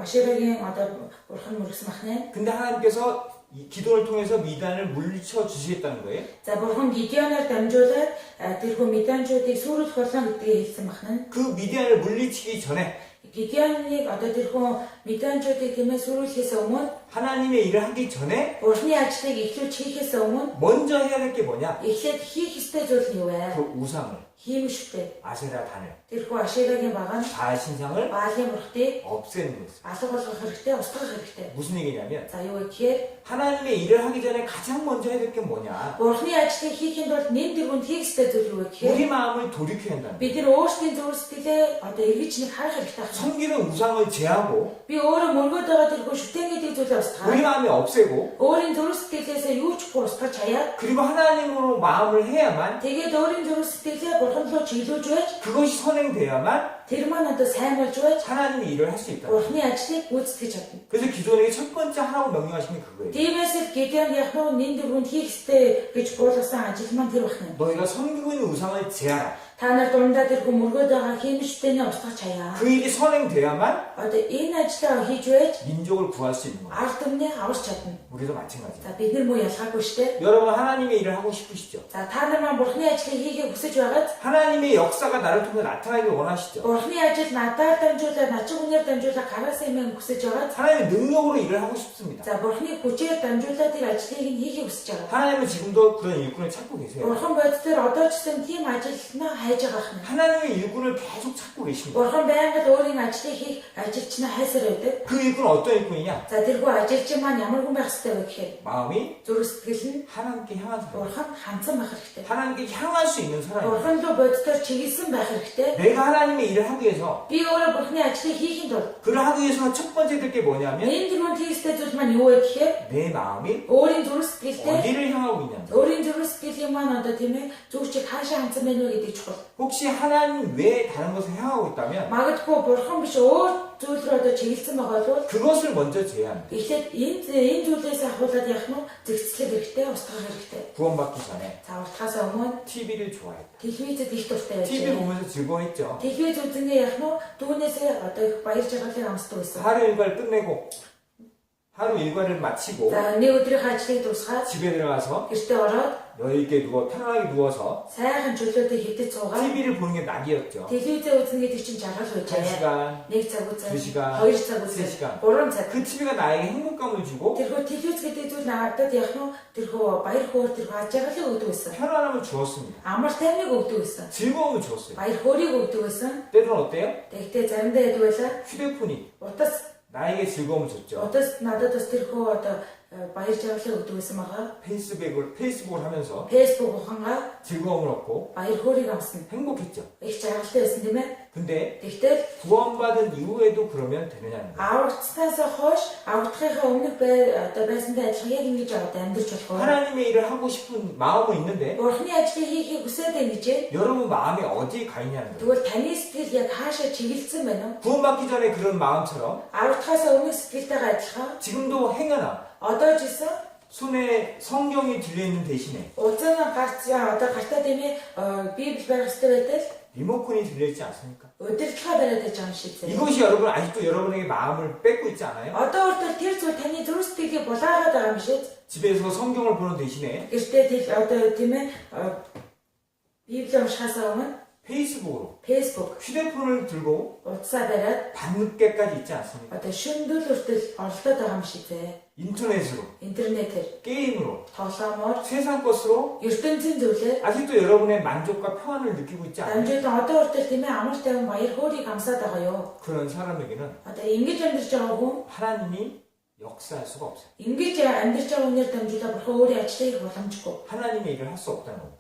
Ашерагийн одоо бурхан мөргсөн багна. 근데 하나님께서 이 기도를 통해서 미단을 물리쳐 주시겠다는 거예요. За бурхан Гидеоноор дамжуулаад тэрхүү Миданчуудыг сүрүүлэх болно гэдгийг хэлсэн багна. 그 미디안을 물리치기 전에 Гидеоныг одоо тэрхүү Миданчуудыг тийм ээ сүрүүлэхээс өмнө 하나님의 일을 하기 전에 бурхны ажлыг эхлүүлж хийхээс өмнө 먼저 해야 될 게 뭐냐? эхлээд хийх ёстой зүйл нь юу вэ? 그 우상을, Хиймэл шүтээ. 아세라 단을, Тэрхүү Ашерагийн багаан 바알 신상을 Баалын бурхтыг 없애는 거였어요. алга болгох хэрэгтэй, устгах хэрэгтэй. 무슨 얘기냐면 За юу гэхээр 하나님의 일을 하기 전에 가장 먼저 해야 될 게 뭐냐? бурхны ажлыг хийхэд бол нэм дэргүнд хийх ёстой зүйл юу вэ гэхээр 우리 마음을 돌이켜야 한다는 거예요. бид нар өөрсдийн зүрх сэтгэлээ одоо эргэж нэг харах хэрэгтэй байна. 섬기는 우상을 제하고 Би өөрөө мөргөд байгаа тэрхүү шүтээгээд зүйлээ 우리 устгах. 마음이 없애고 өөрийн зүрх сэтгэлээсээ юу ч устгаж хаяад 그리고 하나님으로 마음을 해야만 тэгээд өөрийн зүрх сэтгэлээ бурхан руу чиглүүлж байж 그것이 선행돼야만 тэр маань одоо сайн болж байж 하나님이 일을 할 수 있다. бурхны ажлыг гүйцэтгэж чадна. 그래서 기도원에게 첫 번째 하라고 명령하신 게 그거예요. Тиймээс л Гидеон яг нь нэм дэргүнд хийх ёстой гэж буулгасан ажил маань тэр байна. 너희가 섬기고 있는 우상을 제하라. Та нар дундаа тэрхүү мөргөд байгаа хиймэл шүтээний устгах чаяа. 그 일이 선행돼야만 Одоо энэ ажлаа хийж байж 민족을 구할 수 있는 거예요. ард түмнийг аварч чадна. 우리도 마찬가지예요. За бид нар муу ялгаагүй шүү дээ. 여러분 하나님의 일을 하고 싶으시죠? За та нар маань бурхны ажлыг хийхийг хүсэж байгаад 하나님의 역사가 나를 통해 나타나길 원하시죠? бурхны ажил надаар дамжуулаад начиг үнээр дамжуулаад гаргасан юм хүсэж байгаад 하나님의 능력으로 일을 하고 싶습니다. за бурхны хүчээр дамжуулаад тэр ажлыг нь хийхийг хүсэж байгаа. 하나님은 지금도 그런 일꾼을 찾고 계세요. Бурхан боддоор одоо ч гэсэн тийм ажилтнаа хайж байгаа хэрэг. 하나님의 일꾼을 계속 찾고 계십니다. Бурхан байнга л өөрийн ажлыг хийх ажилчнаа хайсаар байдаг. 그 일꾼은 어떤 일꾼이냐? За тэргүй ажилчин маань ямар хүн байх ёстой вэ гэхээр 마음이 зүрх сэтгэл нь 하나님께 향한 사람. бурхан хандсан байх хэрэгтэй. 하나님께 향할 수 있는 사람이에요. Бурхан руу боддоор чиглэсэн байх хэрэгтэй. 내가 하나님의 일을 하기 위해서 Би өөрөө бурхны ажлыг хийхэд бол 그를 하기 위해서 첫 번째 될 게 뭐냐면 энэ дөрвөн хийх ёстой зүйл маань юу вэ гэхээр 내 마음이 өөрийн зүрх сэтгэлтэй 어디를 향하고 있냐. өөрийн зүрх сэтгэлийн маань одоо тийм ээ зүг чиг хаашаа хандсан байна вэ гэдэг чухал. 혹시 하나님 외에 다른 것을 향하고 있다면 Магадгүй бурхан биш өөр зүйл рүү одоо чиглэсэн байгаа бол 그것을 먼저 제해야 합니다. эхлээд энэ зүйлээс ахуулаад явах нь зэгцлэх хэрэгтэй, устгах хэрэгтэй. 구원받기 전에 За уртахаас өмнө TV를 좋아했다. телевизэд их дуртай TV байж. 보면서 즐거워했죠. Телевиз үзэнгээ явах нь түүнээсээ одоо их баяр жаргалыг амсдаг байсан. 하루 일과를 끝내고 하루 일과를 마치고 За нэг өдрийн ажлыг дуусгаад 집에 들어가서 гэртээ ороод 여유있게 편안하게 누워서 сайхан чөлөөтэй хэдэд суугаад TV를 보는 게 낙이었죠. телевизээ үзэн гэдэг чинь жаргал байж 1시간, байгаа. 1 цаг үзэн, 2 시간, 2 цаг үзэн, 3 시간. 3 цаг. 그 TV가 나에게 행복감을 주고 тэрхүү телевиз гэдэг зүйл надад яг нь тэрхүү баяр хөөр тэрхүү аж аргалыг өгдөг байсан. 편안함을 주었습니다. Амар тайвныг өгдөг байсан. 즐거움을 주었어요. Баяр хөөргийг өгдөг байсан. 때로는 어때요? Тэгтээ заримдаа яд байлаа. 휴대폰이 Утас 나에게 즐거움을 줬죠. надад бас тэрхүү одоо баяр жаргалыг өгдөг байсан байгаа. 페이스북을 하면서 Facebook ухангаа 즐거움을 얻고 баяр хөөргийг амсна. 행복했죠. Их жаргалтай байсан тийм ээ. 근데 Тэгтэл 구원받은 이후에도 그러면 되느냐는 거예요. аврагцснаас хойш аврагдахынхаа өмнөх одоо байсантай адилхан яг ингэж аваад амьдарч болох уу? 하나님의 일을 하고 싶은 마음은 있는데 Бурхны ажлыг хийхийг хүсээд байна гэж. 여러분 마음이 어디에 가 있냐는 거예요. Тэгвэл таны сэтгэл яг хаашаа чиглэлсэн байна уу? 구원받기 전에 그런 마음처럼 Аврагдахаас өмнөх сэтгэлтэйгээ адилхан 지금도 행여나 одоо ч гэсэн 손에 성경이 들려있는 대신에 узан одоо гартаа тийм ээ Библи байх хэрэгтэй байтал 리모컨이 들려있지 않습니까? удирдлага бариад байж байгаа юм шиг зэ. 이것이 여러분 아직도 여러분에게 마음을 뺏고 있지 않아요? Одоо өөртөө тэр зүйл таны зүрх сэтгэлийг булаагаад байгаа юм шиг. 집에서 성경을 보는 대신에 Гэртээ одоо тийм ээ Библи уншихаас өмнө 페이스북으로 Facebook 휴대폰을 들고 утсаа бариад 밤늦게까지 있지 않습니까? одоо шөнөдөл хүртэл оролдоод байгаа юм шиг зэ. 인터넷으로 Интернетээр 게임으로 тоглоомоор 세상 것으로 ертөнцийн зүйлээр 아직도 여러분의 만족과 평안을 느끼고 있지 않아요? дамжуулан одоо хүртэл тийм ээ амар тайван баяр хөөргийг амсаад байгаа юу? 그런 사람에게는 Одоо ингэж амьдарч байгаа хүн 하나님이 역사할 수가 없어요. ингэж амьдарч байгаа хүнээр дамжуулаад бурхан өөрийн ажлыг боломжгүй. 하나님의 일을 할 수 없다는 겁니다.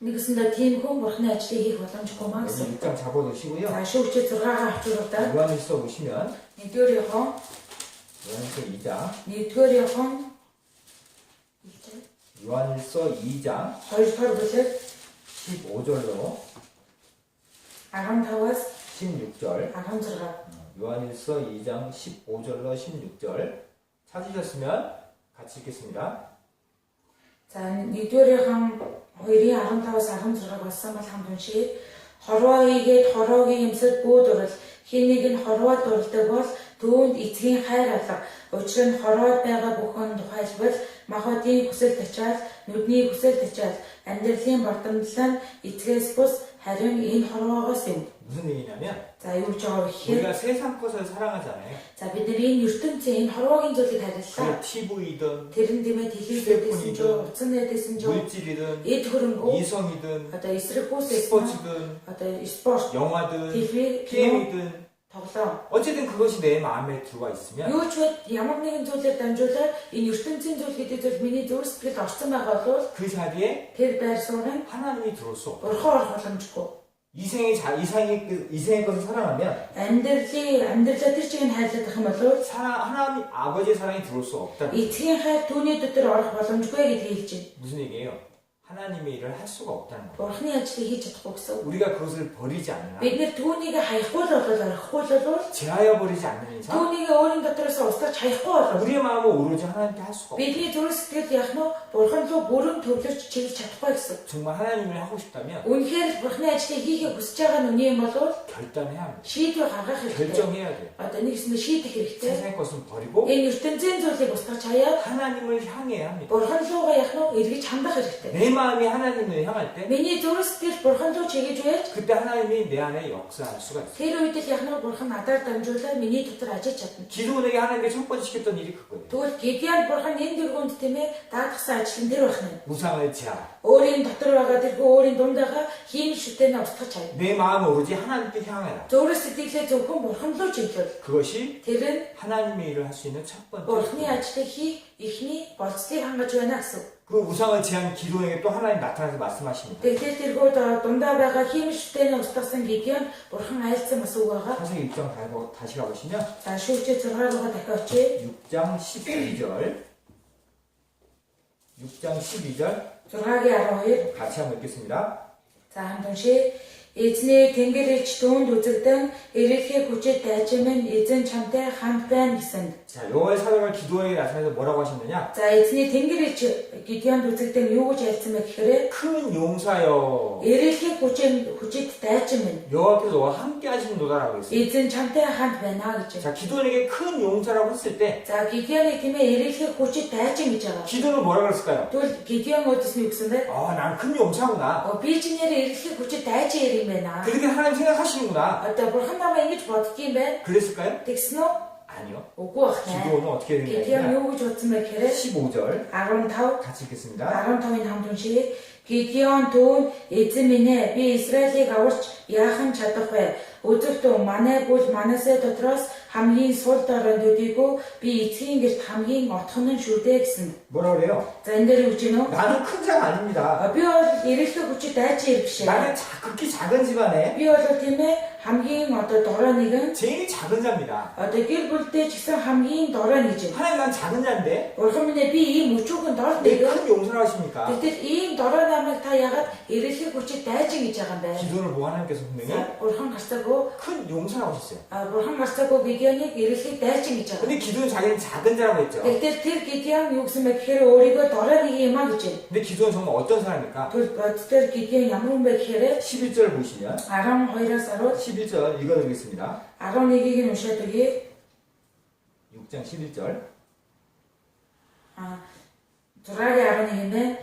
Нэгсэндээ тийм хүн бурхны ажлыг хийх боломжгүй маа гэсэн. 여기 6장 잡아두시고요. За шүүгчээ 6-гаа авчруулдаа. 요한일서 보시면 1-р Иохан, 요한일서 2장, 1-р Иохан, 요한일서 2장 2-р бүлэг 15절로 15-аас 16절, 16. 요한일서 2장 15절로 16절 찾으셨으면 같이 읽겠습니다. За 1-р Иохан 2-ийн 15-аас 16-г болсон бол хамт уншийе. Хорвоо хийгээд хороогийн эмсэд бүү дурал хин нэг нь хорвоо дуралдаг бол түүнд эцгийн хайр алга. Учир нь хорвоод байгаа бүхэн тухайлбал махбодийн хүсэл тачаал, нүдний хүсэл тачаал, амьдралын бардамжлал нь эцгээс бус харин энэ хорвоогоос юм. 무슨 얘기냐면 За юу гэж байгаа вэ гэхээр 우리가 세상 것을 사랑하잖아요. за бид нар энэ ертөнцийн энэ хорвоогийн зүйлийг хариллаа. 그게 TV이든 Тэр нь дэмэ телевизээсэн ч, утсан найдсан ч, 물질이든 эд хөрөнгөө, 이성이든 одоо эсрэг хүүсээс 스포츠든 одоо спорт, 영화든 телевиз, кино, 게임이든 тоглоом. 어쨌든 그것이 내 마음에 들어와 있으면 Юу ч бод ямар нэгэн зүйлээр дамжуулаад энэ ертөнцийн зүйл гэдэг зүйл миний зүрх сэтгэлд орсон байгаа бол 그 자리에 тэр байр суурь нь 하나님이 들어올 수 없고 бурхан орох боломжгүй. 이생의 것을 사랑하면 Амьдралаа тэр чигийг хайрлах юм бол 하나님 아버지의 사랑이 들어올 수 없다. эцгийн хайр түүний дотор орох боломжгүй гэдгийг хэлж байна. 무슨 얘기예요? 하나님의 일을 할 수가 없다는 거예요. Бурханы ажлыг хийж чадахгүй гэсэн. 우리가 그것을 버리지 않으나 Бид нэр түүнийг хаяхгүй л бол орохгүй л бол 제하여 버리지 않는 이상 түүнийг өөрийн дотроос устгаж хаяхгүй бол 우리의 마음은 오로지 하나님께 할 수가 없어요. бидний зүрх сэтгэл яах нь бурхан руу бүрэн төвлөрч чиглэж чадахгүй гэсэн. 정말 하나님을 하고 싶다면 Үнэхээр л бурханы ажлыг хийхийг хүсэж байгаа нь үний юм бол 결단해야 합니다. шийдвэр гаргах хэрэгтэй. 결정해야 돼요. Одоо нэгсэндээ шийдэх хэрэгтэй. 세상의 것은 버리고 Энэ ертөнцийн зүйлийг устгаж хаяа 하나님을 향해야 합니다. бурхан руугаа яах нь эргэж хандах хэрэгтэй. 내 마음이 하나님을 향할 때 Миний зүрх сэтгэл бурхан руу чиглэж байж 그때 하나님이 내 안에 역사할 수가 있어요. тэр үед л яах нь бурхан надаар дамжуулаад миний дотор ажиллаж чадна. 기도원에게 하나님께 첫 번째 시켰던 일이 그거예요. Тэгвэл Гидеон бурхан энэ дэргүнд тийм ээ даатгсан ажил нь тэр байх нь. 우상을 제하. Өөрийн дотор байгаа тэрхүү өөрийн дунд байгаа хийм шүтэнэ устгаж хаяа. 내 마음을 오로지 하나님께 향해라. Зүрх сэтгэлээ зөвхөн бурхан руу чиглэл. 그것이 Тэр нь 하나님의 일을 할 수 있는 첫 번째. бурханы ажлыг хийх эхний болцлыг хангаж байна гэсэн. 그 우상을 제한 기도원에게 또 하나님 나타나서 말씀하십니다. Тэгэхээр тэрхүү дундаа байгаа хийм шүтэнэ устгасан Гидеон бурхан айлцсан бас үг байгаа. 사실 6장 다시 가보시면 За шүүгчээ 6-аагаа дахиад очие. 6장 12절 6장 12절 6-гийн 12. 같이 한번 읽겠습니다. За хамт уншия. Эзний тэнгэр ич түүнд үзэгдэн эрэлхий хүчит дайчин минь эзэн чамтай хамт байна гэсэн. 자, 여호와의 사도가 기도원에게 나타나서 뭐라고 하셨느냐? За эзний тэнгэр ич Гидеонд үзэгдэн юу гэж ярьсан бэ гэхээр 큰 용사여 эрэлхий хүчит дайчин минь 여호와께서 너와 함께 하시는도다라고 했어요. эзэн чамтай хамт байна гэж. 자, 기도원에게 큰 용사라고 했을 때 За Гидеоны тиймээ эрэлхий хүчит дайчин гэж байгаа. 기도는 뭐라 그랬을까요? Тэгвэл Гидеон өдөс нь юу гэсэн бэ? 난 큰 용사구나. Би ч нэр эрэлхий хүчит дайчин юм байна. 그렇게 하나님 생각하시는구나. Одоо бурхан намайг ингэж боддөг юм байна. 그랬을까요? Тэгсэн үү? 아니요. Үгүй бах. 기도는 어떻게 Гидеон 되느냐? юу гэж бодсон бэ гэхээр 15절 15 같이 읽겠습니다. 15-ын хамт уншия. Гидеон түүнд эзэн минь ээ би Израилийг аварч яахан чадах вэ? Өдөртөө манай бүл манасаа дотроос хамгийн сул дорой төдийгүй би эцгийн гэрт хамгийн отхон нь шүү дээ гэсэн. 뭐라 그래요? За энэ дээр юу гэж байна вэ? 나는 큰 자가 아닙니다. Би бол эрэлхий хүчит дайчин биш ээ. 나는 극히 작은 집안에 Би бол тийм ээ хамгийн одоо дорой нэгэн 제일 작은 자입니다. одоо гэр бүлдээ ч гэсэн хамгийн дорой нэг юм. 하나님 난 작은 자인데 Бурхан минь ээ би ийм өчүүхэн дор 왜 нэгэн. 큰 용서를 하십니까? Гэтэл ийм дорой намайг та яагаад эрэлхий хүчит дайчин гэж байгаа юм бэ? 기도를 보고 하나님께서 분명히 Бурхан гарцаагүй 큰 용서라고 하셨어요. бурхан гарцаагүй Гидеоныг эрэлхий дайчин гэж байгаа. 근데 기도는 자기는 작은 자라고 했죠. Тэгтэл тэр Гидеон юу гэсэн бэ гэхээр өөрийгөө дорой нэг юм а гэж байна. 근데 기도는 정말 어떤 사람입니까? Тэгвэл боддоор Гидеон ямар хүн бэ гэхээр 11절 보시면 12-аас 11절 읽어드리겠습니다. 11-ийг нь уншаад өгье. 6장 11절 6-гийн 11-нд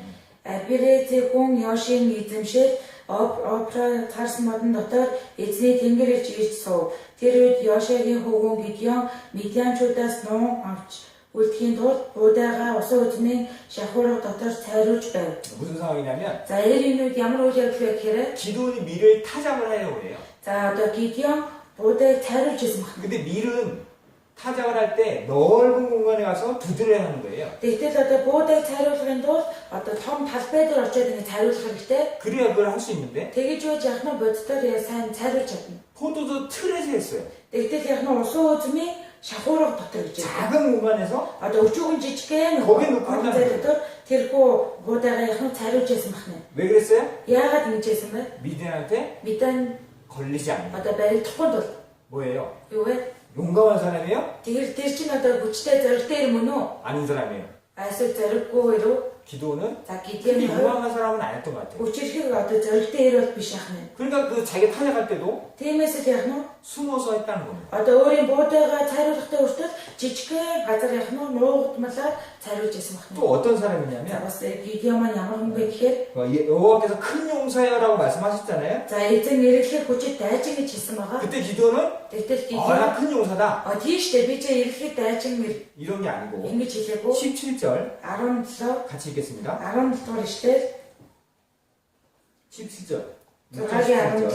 Абирезэ хүн Йошийн эзэмшил Опра царсан модон дотор эзний тэнгэр ирж суув. Тэр үед Йошагийн хөвгүүн Гидеон Мидианчуудаас нуун авч үлдэхийн тулд буудаага усан үзмийн шахуурга дотор цайруулж байв. 무슨 상황이냐면 За энэ үед ямар үйл явдал вэ гэхээр 기도원이 밀을 타작을 하려고 해요. за одоо Гидеон буудааг цайруулж ирсэн байна. 근데 밀은 타작을 할 때 넓은 공간에 가서 두드려야 하는 거예요. Тэгтэл одоо буудаг цайруулахын тулд одоо том талбай дээр очиод ингэ цайруулах хэрэгтэй. 그래야 그걸 할 수 있는데 Тэгэж юу яах нь боддоор сайн цайруулж чадна. 포도도 틀에서 했어요. Тэгтэл яах нь усан үзмийн шахуурга дотор гэж. 작은 공간에서 Одоо өчүүгэн жижигхэн 거기 놓고 орон 한다는 зай дотор тэрхүү буудагаа яах нь цайруулж яасан бахна. 왜 그랬어요? Яагаад ингэж яасан бэ? 미디안한테 Бидан 걸리지 않는 одоо барилдахгүй тул 뭐예요? юу вэ? 용감한 사람이에요? Тэгэл тэр чинь одоо хүчтэй зоригтой юм уу? 아닌 사람이에요. Эсвэл зориггүй юу? 기도는 За 그렇게 Гидеон 용감한 사람은 아니었던 것 같아요. хүчирхэг одоо зоригтой ирэл биш яах нь. 그러니까 그 자기 탄핵할 때도 Тиймээс л яах нь 숨어서 했다는 겁니다. одоо өөрийн буудагаа цайруулахтай хүртэл жижигхэн газар яах нь нуугдмалаар цайруулж яасан бахна. 또 어떤 За 사람이냐면 бас Гидеон маань ямар хүн бэ гэхээр 여호와께서 큰 용사여라고 말씀하셨잖아요. за эзэн нэрэхлээр хүчит дайчин гэж хэлсэн байгаа. 그때 기도는 Тэгтэл Гидеон 나 큰 용사다 тийштэй би ч нэрэхлээр дайчин 이런 게 아니고 ингэж хэлээгүй. 17절 17 같이 읽겠습니다. 17 дугаар ишлэл 17절 6-гийн 17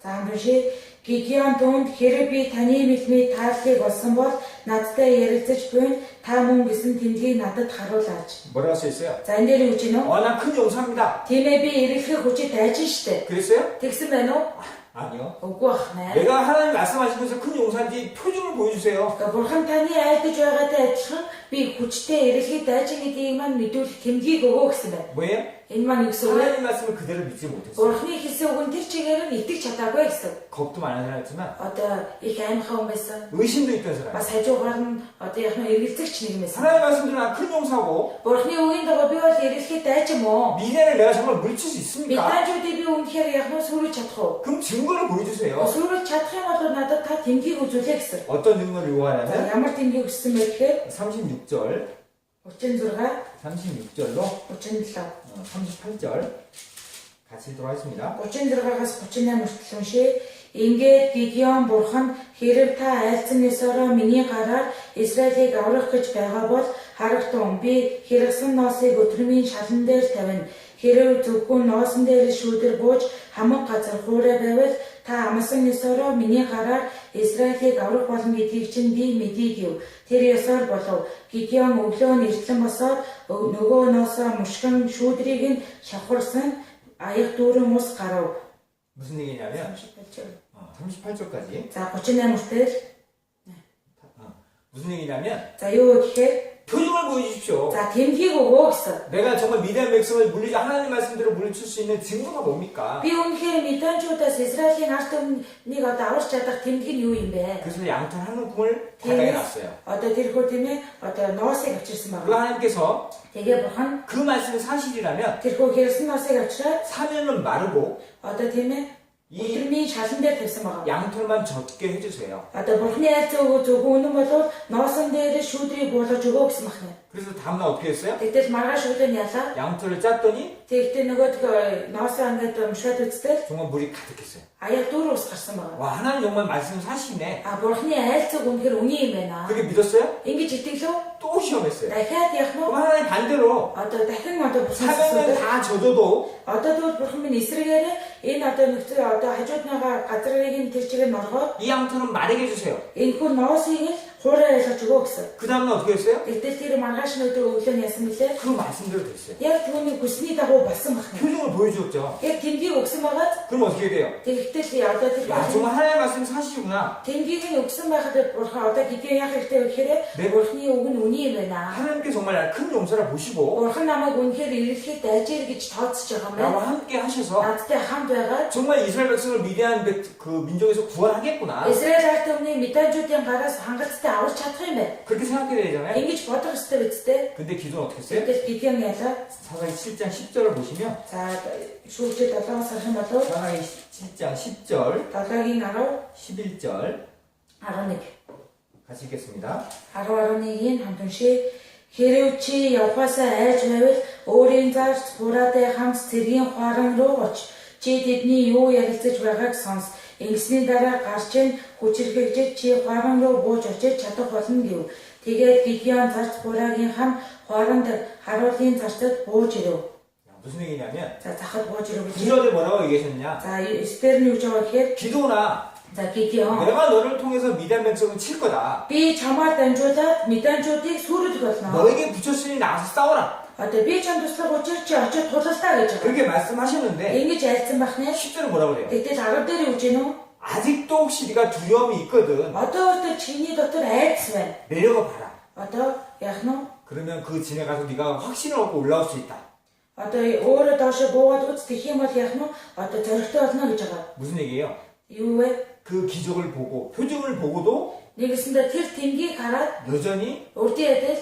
за хамбиши Гидеон түүнд хэрэг би таны мэлмий таарлыг олсон бол надтай ярилцаж буйн та мөн гэсэн тэмдгийг надад харуулаач. 뭐라고 써 있어요? За энэ дээр юу гэж нөө? 나 큰 용사입니다. Тийм ээ би эргэлхэх хүчит дайчин штэ. 그랬어요? Тэгсэн байна уу? 아니요. Үгүй ах нэ. 내가 하나님 말씀하시면서 큰 용사인지 표정을 보여주세요. Гэхдээ бурхан таны айлдаж байгаатай адилхан би хүчтэй эргэлхий дайчин гэдгийг маань мэдүүлэх тэмдгийг өгөө гэсэн байна. 뭐예요? Энэ маань юу гэсэн үг вэ? 하나님 말씀을 그대로 믿지 못했어요. Бурханы хэлсэн үгэн тэр чигээр нь итгэж чадаагүй гэсэн. 겁도 많은 사람이었지만 Одоо их аймахаа хүн байсан. 의심도 있던 사람. Бас хажуугаар нь одоо яг нь эргэлзэгч нэг юм байсан. 하나님 말씀대로 난 큰 용사고 Бурханы үгийн дагуу би бол эргэлхий дайчин мó. 미래를 내가 정말 물칠 수 있습니까? Бидажуудыг би үнэхээр яг нь сүрүүлж чадах уу? 그럼 증거를 보여주세요. Сүрүүлж чадах юм бол надад та тэмдгийг үзүүлээ гэсэн. 어떤 증거를 За, 요구하냐면 ямар тэмдэг өгсөн бэ гэхээр 36절 36, 36절로 37. 38절 같이 읽도록 하겠습니다. 36-аас 38 хүртэл уншия. Ингээд Гидеон бурхан хэрэг та айлцсан ёсороо миний гараар Израилийг аврах гэж байгаа бол харагтун би хэрэгсэн ноосыг өдрөмийн шалан дээр тавина. Хэрэг зөвхөн ноосон дээр шүүдэр бууж хамаг газар хуурай байвал та амсан ёсороо миний гараар Израилийг аврах болно гэдгийг чинь би мэдээ гэв. Тэр ёсоор болов. Гидеон өглөө нэртлэн босоод нөгөө ноосоо мушгин шүүдрийг нь шавхарсан аяг дүүрэн ус гарав. 무슨 얘기냐면 38절. 38절까지 За 38 хүртэл 무슨 얘기냐면 за юу гэхээр 표정을 보여주십시오. за тэмдгийг өгөө гэсэн. 내가 정말 미디안 백성을 물리지 하나님 말씀대로 물리칠 수 있는 증거가 뭡니까? Би үнэхээр 미단주удаас Израилийн ард түмнийг одоо аварч чадах тэмдэг нь юу юм бэ? 그래서 양털 한 움큼을 바닥에 놨어요. Одоо тэрхүү тийм ээ одоо ноосыг авчирсан 그리고 байна. 하나님께서 Тэгээ бурхан 그 말씀이 사실이라면 тэрхүү хэрсэн ноосыг авчираад 사면은 마르고 одоо тийм ээ өдрөмийн шалан дээр тавьсан байгаа. 양털만 젖게 해주세요. Одоо бурханы айлц өгөө зөвхөн үнэн бол ноосон дээр шүүдрийг буулгаж өгөө гэсэн байна. 그래서 다음날 어떻게 했어요? Тэгтэл маргааш өглөө нь ялаа. 양털을 짰더니 Тэгтээ нөгөө ноосоо ингээд уншаад үзтэл 정말 물이 가득했어요. аяг дүүр ус гарсан байгаа. 와 하나님 정말 말씀 사시네. А бурханы айлцэг үнэхээр үнэн юм байна. 그렇게 믿었어요? Ингэж итгэлөө 또 시험했어요. дахиад явах нь 그럼 하나님 반대로 одоо дахин одоо бурхан 사면은 다 젖어도 одоо тэгвэл бурхан минь эсрэгээр энэ одоо нөхцөл одоо хажуудныгаа газрыг нь тэр чигээр норгоод 이 양털은 마르게 해주세요. энэ хүн ноосыг л хуурай ялгаж өгөө гэсэн. 그 다음날 어떻게 했어요? Тэгтэл тэр маргааш нь өдөр өглөө нь ясан билээ. 그 말씀대로 됐어요. Яг түүний хүсний дагуу болсон байна. 표정을 보여주었죠. Яг тэмдгийг өгсөн байгаад 그럼 어떻게 돼요? тэгтэл одоо тэр 야 정말 하나님 말씀이 사실이구나. тэмдгийг нь өгсөн байхад бурхан одоо гэдээ яах хэрэгтэй вэ гэхээр бурханы үг нь үнэн юм байна. 하나님께 정말 큰 용서를 보시고 Бурхан намайг үнэхээр эргэлхийд дайжэр гэж тооцож байгаа юм 나와 байна. 함께 하셔서 Надтай хамт байгаа. 정말 이스라엘 백성을 미디안 그 민족에서 구원하겠구나. Израиль ард түмний Меданжуудын гараас хангалттай аварч чадах юм байна. 그렇게 생각해야 되잖아요. Ингэж бодох ёстой биз дээ. 근데 기도는 어떻게 했어요? Тэгтэл Гидеон ялаа. 사사기 7장 10절을 보시면 За шүүгчд 7-аас харах юм бол 사사기 7장 10절, 7-гийн 10, 11절 11. 같이 읽겠습니다. 10-11-ийн хамт уншия. Хэрв чи явхаасаа айж байвал өөрийн зарц бураатай хамт цэргийн хуаран руу оч. Чи тэдний юу ярилцаж байгааг сонс. Ингэсний дараа гарч ийн хүчирхэгжиж чи хуаран руу бууж очиж чадах болно гэв. Тэгээд Гидеон зарц бураагийн хам хуаранд харуулын зарцад бууж ирэв. 무슨 얘기냐면 За захад бууж ирэх гэж. 9절에 뭐라고 얘기하셨냐? За эсбэр нь юу гэж байгаа гэхээр 기도나 за Гидеон 내가 너를 통해서 미디안 백성을 칠 거다. би чамаар дамжуулаад Меданчуудыг сүрэлж болно. 너에게 붙였으니 나가서 싸워라. Одоо би чамд туслах учир чи очиж тулалдаа гэж байгаа. 그렇게 말씀하셨는데 Ингэж айлцсан бахнаа. 10절은 뭐라고 그래요? Тэгтэл 10 дээр юу гэж гэнэ үү? 아직도 혹시 네가 두려움이 있거든. Одоо өөртөө чиний дотор айдас байна. 내려가 봐라. Одоо яах нь? 그러면 그 진에 가서 네가 확신을 얻고 올라올 수 있다. Одоо өөрөө доошо буугаад үз тэгэх юм бол яах нь? Одоо зоригтой болно гэж байгаа. 무슨 얘기예요? Юу вэ? 그 기적을 보고 표정을 보고도 Нэгэсэндээ тэр тэмдгийг хараад 여전히 урдын адил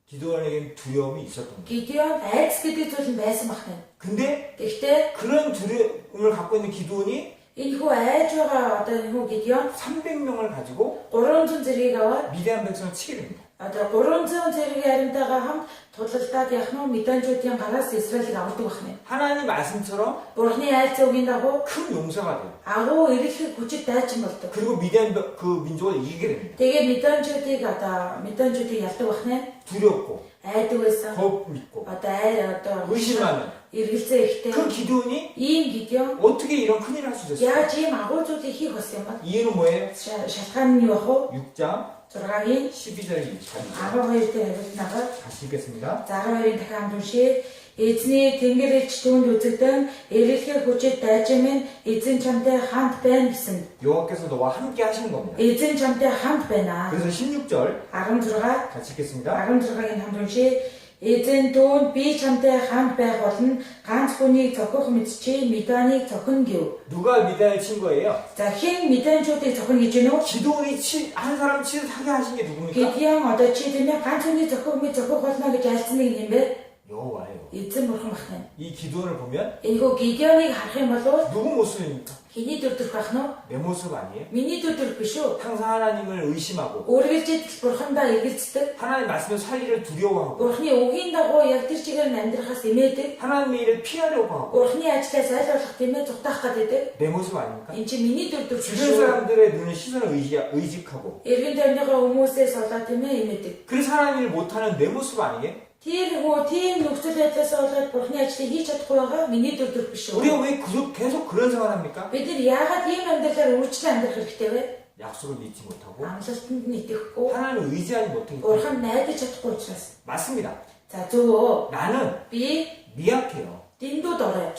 기도원에겐 두려움이 있었던 거예요. Гидеон айдас гэдэг зүйл нь байсан бахна. 근데 Гэхдээ 그런 두려움을 갖고 있는 기도원이 энэ хүү айж байгаа одоо энэ хүү Гидеон 300명을 가지고 300 зэргийг аваад 미디안 백성을 치게 됩니다. одоо 300 зэргийн аримтайгаа хамт тулалдаад яах нь Меданчуудын гараас Израилийг авдаг бахна. 하나님 말씀처럼 Бурхны айц үгийн дагуу 큰 용사가 돼요. агуу эрэлхийг хүчит дайчин болдог. 그리고 미디안 그 민족을 이기게 됩니다. Тэгээ Меданчуудыг ялдаг бахна. 두렵고 Айдаг байсан. 겁 있고 Одоо 의심하는 эргэлзээ ихтэй. 그 기도원이 Ийм Гидеон 어떻게 이런 큰일을 할 수 있었어요? яаж ийм агуу зүйлийг хийх болсон юм бэ? 이유는 뭐예요? Шалтгаан нь юу ах вэ? 6장 6-гийн 12절에 가지고 12 дээр хариултнагаа 다시 읽겠습니다. за 12-ийн дахин хамруулшээ эзний тэнгэр элч түүнд үзэгдэн эрэлхээ хүчит дайчин минь эзэн чамтай хамт байна гэсэн. 여호와께서 너와 함께 하시는 겁니다. эзэн чамтай хамт байна. 그래서 16절 16 같이 읽겠습니다. 16-гийн хамруулшээ эзэн түүнд би чамтай хамт байх болно. ганц хүнийг зохих мэдчи Меданыг зохино гэв. 누가 미디안을 친 거예요? За хэн Меданчуудыг зохино гэж гэнэ үү? 기도원이 한 사람 치하게 하신 게 누굽니까? Гидеон одоо чи тэмээ ганц хүнийг зохих болно гэж альцсан нэг юм бэ? 여호와예요. эзэн бурхан бахна. 이 기도원을 보면 Энэхүү Гидеоныг харах юм бол 누구 모습입니까? Хэний дүрдэх байх нь? 내 모습 아니에요? Миний дүрдэх биш үү? 항상 하나님을 의심하고 Үргэлжид бурхандаа эргэлздэг. 하나님 말씀을 살기를 두려워하고 Бурхны үгийн дагуу яг тэр чигээр амьдрахаас эмээдэг. 하나님의 일을 피하려고 하고 Бурхны ажлаас аль болох тэмээ зүгтаах гэдэг. 내 모습 아닙니까? Энд чинь миний дүрдэх биш 주변 үү? 사람들의 눈을 시선을 의직하고 Эргэн тойрныхоо хүмүүсээс болоод тэмээ эмээдэг. 그래서 하나님 일 못하는 내 모습 아니에요? Тийм нөхцөл байдлаас болоод бурхны ажлыг хийж чадахгүй байгаа миний дүрдэх биш үү? 우리가 왜 계속 그런 생활을 합니까? Бид нар яагаад ийм амьдралаар үргэлжлэн амьдрах хэрэгтэй вэ? 약속을 믿지 못하고 Амлалтанд нь итгэхгүй, 하나님을 의지하지 못하기 때문에 бурханд найдаж чадахгүй учраас. 맞습니다. За зөв. 나는 Би 미약해요. дэндүүд орой.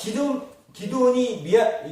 기도원이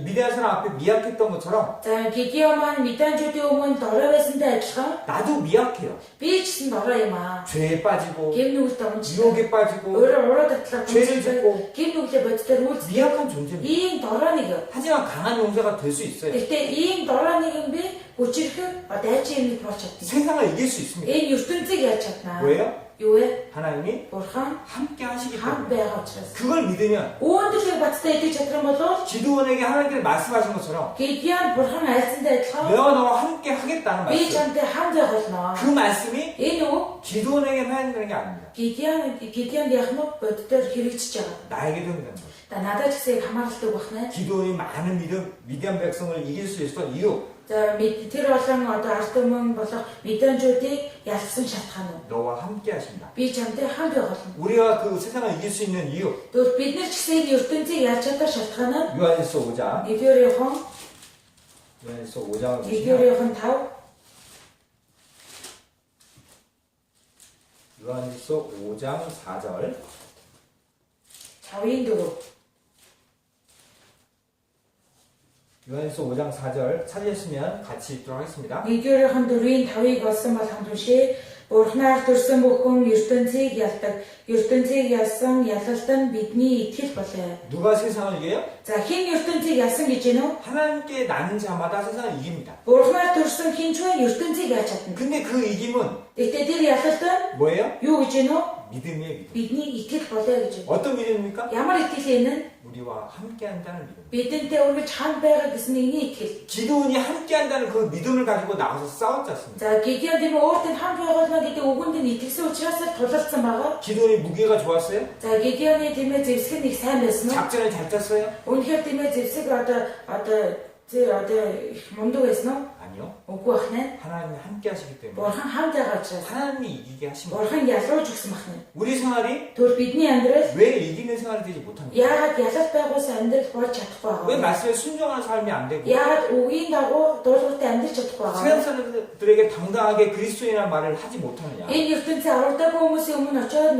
미디안 사람 앞에 미약했던 것처럼 За Гидеон маань Меданчуудын өмнө дорой байсантай адилхан 나도 미약해요. би ч гэсэн дорой юм аа. 죄에 빠지고 Гэм нүгэлтэй унждаг. 유혹에 빠지고 Өөрөө татлаа 죄를 унждаг. 짓고 Гэм нүглээ боддоор үйлс. 미약한 존재입니다. Ийм дорой нэг. 하지만 강한 용사가 될 수 있어요. Гэхдээ ийм дорой нэг юм би хүчирхэн дайчин юмыг болж чадна. 세상을 이길 수 있습니다. Энэ ертөнцийг яаж чаднаа? 왜요? Юу вэ? 하나님이 Бурхан 함께 하시기 хамт 때문에 байгаа учраас. 그걸 믿으면 Үүндлийг баттай идэж чадсан бол 기도원에게 하나님께서 말씀하신 것처럼 Гидеон бурхан айлсантай адилхан 내가 너와 함께 하겠다는 би 말씀 чамтай хамт байх болно. 그 말씀이 Энэ үг 기도원에게 해야 되는 게 아닙니다. Гидеон яг нь боддоор хэрэгжиж байгаа. 나에게도 해야 되는 거예요. За надад ч гэсэн хамааралтай байна. 기도원이 많은 미디안 백성을 이길 수 있었던 이유 За тэр болон одоо ард түмэн болох Меданчуудыг ялсан шалтгаан нь. 너와 함께 하신다. Би чамтай хамт байх болно. 우리가 그 세상을 이길 수 있는 이유 Тэгвэл бид нар ч гэсэн энэ ертөнцийг ялж чадах шалтгаан нь 요한일서 5장 Эфеорихон 요한일서 5장을 보시면 Эфеорихон 5 요한일서 5장 4절 5-ийн 4 요한일서 5장 4절 찾으셨으면 같이 읽도록 하겠습니다. Эфеорихон 4-ийн 5-ыг олсон бол хамтуншээ Бурхнаар төрсөн бүхэн ертөнцийг ялдаг. ертөнцийг ялсан ялалт нь бидний итгэл болоо. 누가 세상을 이겨요? За хэн ертөнцийг ялсан гэж гэнэ үү? 하나님께 나는 자마다 세상을 이깁니다. Бурхнаар төрсөн хинчвэн ертөнцийг яаж чадна? 근데 그 이김은 Тэгтээ тэр ялалт нь 뭐예요? юу гэж гэнэ үү? 믿음이에요, 믿음. Бидний итгэл болоо гэж байна. 어떤 믿음입니까? Ямар итгэл энэ нь? 우리와 함께 한다는 믿음. Бидэнтэй үргэлж хамт байгаа гэсэн нэгний итгэл. 기도원이 함께 한다는 그 믿음을 가지고 나가서 싸웠지 않습니까? За Гидеон тийм өөртөө хамт байгаа гэдэг үгэнд нь итгэсэн учраас л тулалдсан байгаа. 기도원이 무게가 좋았어요? За Гидеоны тийм ээ зэвсэг нэг сайн байсан уу? 작전을 잘 짰어요? Үнэхээр тийм ээ зэвсэг одоо тэр одоо их мундаг байсан уу? 아니요. Үгүй бахна. 하나님이 함께 하시기 때문에 Бурхан хамт байгаа учраас 하나님이 이기게 하신 거예요. Бурхан ялууж өгсөн бахна. 우리 생활이 Тэгвэл бидний амьдрал 왜 이기는 생활이 되지 못합니까? яагаад ялалт байгуулсан амьдрал болж чадахгүй 왜 байгаа вэ? 말씀에 순종하는 삶이 안 되고 Яагаад үгийн дагуу дуулууртай амьдрч чадахгүй байгаа 세상 вэ? 사람들에게 당당하게 그리스도인이라는 말을 하지 못하느냐? Энэ ертөнцийн аврагдаагүй хүмүүсийн өмнө очиод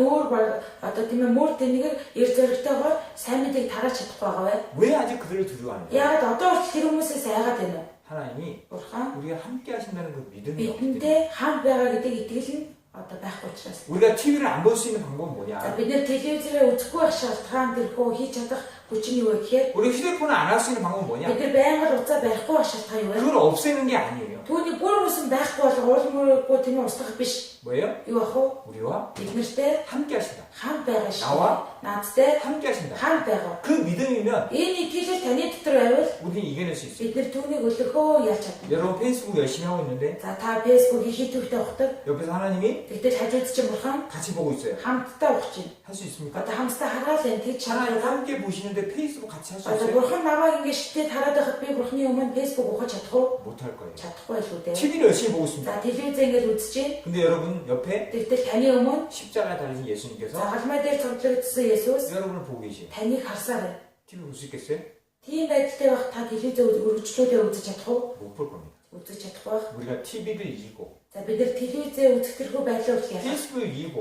одоо тийм ээ мөр тэнэг эр зоригтойгоор сайн мэдээг тарааж чадахгүй байгаа вэ? 왜 아직 그들을 두려워하느냐? Яагаад одоо хүртэл тэр хүмүүсээс айгаад байна вэ? 하나님이 Бурхан 우리가 함께 하신다는 그 믿음이 없기 때문에 бидэндээ хамт байгаа гэдэг итгэл нь одоо байхгүй учраас. 우리가 TV를 안 볼 수 있는 방법은 뭐냐? За бид нэр телевизээрээ үзэхгүй байх шалтгаан тэрхүү хийж чадах хүч нь юу вэ гэхээр 우리 휴대폰을 안 할 수 있는 방법은 뭐냐? бид нар байнга уцаа барихгүй байх шалтгаан юу вэ? 그걸 없애는 게 아니에요. Түүний бүр үсэн байхгүй бол уулмөргүй тийм устгах биш. 뭐예요? Юу ах вэ? 우리와 Бид нартэй 함께 하신다. хамт байгаа шүү. 나와 Наадтай 함께 하신다. хамт байгаа. 그 믿음이면 Энэ итгэл таны дотор байвал 우리는 이겨낼 수 있어요. бид нар түүнийг өлөхөө ялж чадна. 여러분 페이스북 열심히 하고 있는데 За та фэйсбүүк хийх төвтэй ухдаг. 옆에서 하나님이 Тэгтэл хажууд чинь бурхан 같이 보고 있어요. хамтдаа ухаж байна. 할 수 있습니까? Одоо хамтдаа хараад байна. Тэг 하나님 чанаа. 함께 보시는데 페이스북 같이 할 수 Одоо 있어요? бурхан намайг ингэ шигтэй хараад байхад би бурханы өмнө фэйсбүүк ухаж чадах уу? 못할 거예요. Чадахгүй л үү дээ. TV를 열심히 보고 있습니다. За телевиз ингэж үзэж байна. 근데 여러분 옆에 Тэгтэл таны өмнө 십자가에 달리신 예수님께서 загалмай дээр цогцлогдсон Есүс 여러분을 보고 계세요. таныг харсаар байна. TV 볼 수 있겠어요? Тийм байдалтай байх та телевизээ өргөжлүүлээ үзэж чадах уу? 못 볼 겁니다. Үзэж чадахгүй байх. 우리가 TV를 이기고 За бид нар телевизээ үзэх тэрхүү байдлаа үлдэх яах вэ? 페이스북을 이기고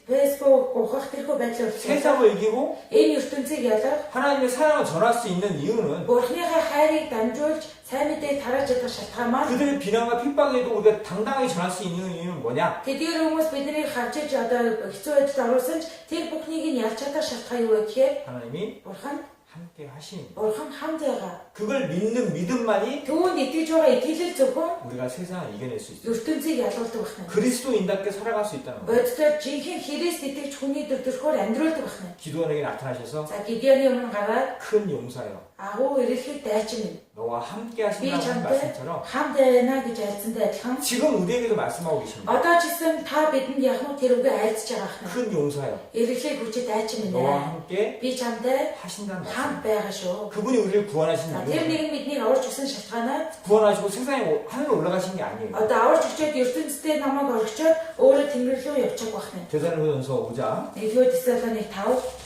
фэйсбүүк ухах тэрхүү байдлаа үлдэх яах вэ? 세상을 이기고 Энэ ертөнцийг ялах 하나님의 사랑을 전할 수 있는 이유는 Бурхныхаа хайрыг дамжуулж сайн мэдээг тарааж чадах шалтгаан маань 그들의 비난과 핍박에도 우리가 당당하게 전할 수 있는 이유는 뭐냐? тэдгээр хүмүүс биднийг харж иж одоо хэцүү байдалд оруулсан ч тэр бүхнийг нь ялж чадах шалтгаан юу вэ гэхээр 하나님이 Бурхан 함께 하시니 хамт байгаа. 그걸 믿는 믿음만이 Түүнд итгэж байгаа итгэл зөвхөн 우리가 세상을 이겨낼 수 있어요. ертөнцийг ялуулдаг байна. 그리스도인답게 살아갈 수 있다는 거예요. Боддоор жинхэнэ Христ итгэж хүний төрхөөр амьдруулдаг байна. 기도원에게 나타나셔서 За Гидеоны өмнө гараад 큰 용사여 агуу ирэлхийг дайчин минь. 너와 함께 Би 하신다는 чамтай 말씀처럼 хамт байна гэж альцсантай адилхан. 지금 우리에게도 말씀하고 계십니다. Одоо ч гэсэн та бидэнд яг нь тэр үгээ айлцж байгаа байна. 큰 용사여 Ирэлхийг хүчит дайчин минь. 너와 함께 Би чамтай 하신다는 хамт 말씀. байгаа шүү. 그분이 우리를 구원하신 За тэр 이유는 нэг нь биднийг аварч өгсөн шалтгаанаа 구원하시고 세상에 하늘로 올라가신 게 아니에요. одоо аварч өгчөөд ертөнцийн намайг орхичоод өөрөө тэнгэр рүү явчих байна. 데살로니가전서 5장 1-р Тесалоник 5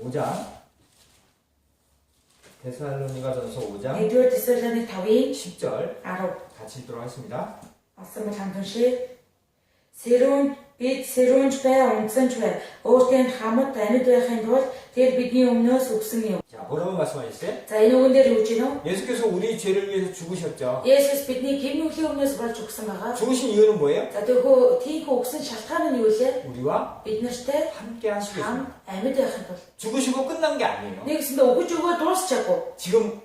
5장 데살로니가전서 5장 1-р Тесалоник 5-ын 10절 10 같이 읽도록 하겠습니다. Олсон бол хамт уншия. Бид сэрүүнж бай, унтсанч бай. Өөртөө хамт амьд байхын тулд тэр бидний өмнөөс өгсөн юм. 자, 뭐라고 말씀하셨어요? За энэ үгэн дээр юу гэж байна вэ? 예수께서 우리 죄를 위해서 죽으셨죠. Есүс бидний гимнүглийн өмнөөс болж өгсөн байгаа. 죽으신 이유는 뭐예요? За тэрхүү тийхүү өгсөн шалтгаан нь юу вэ? 우리와 Бид нартай 함께 하시겠습니다. хамт амьд байхын тулд. 죽으시고 끝난 게 아니에요. Нэгсэндээ өгөж өгөө дуусчихаагүй. 지금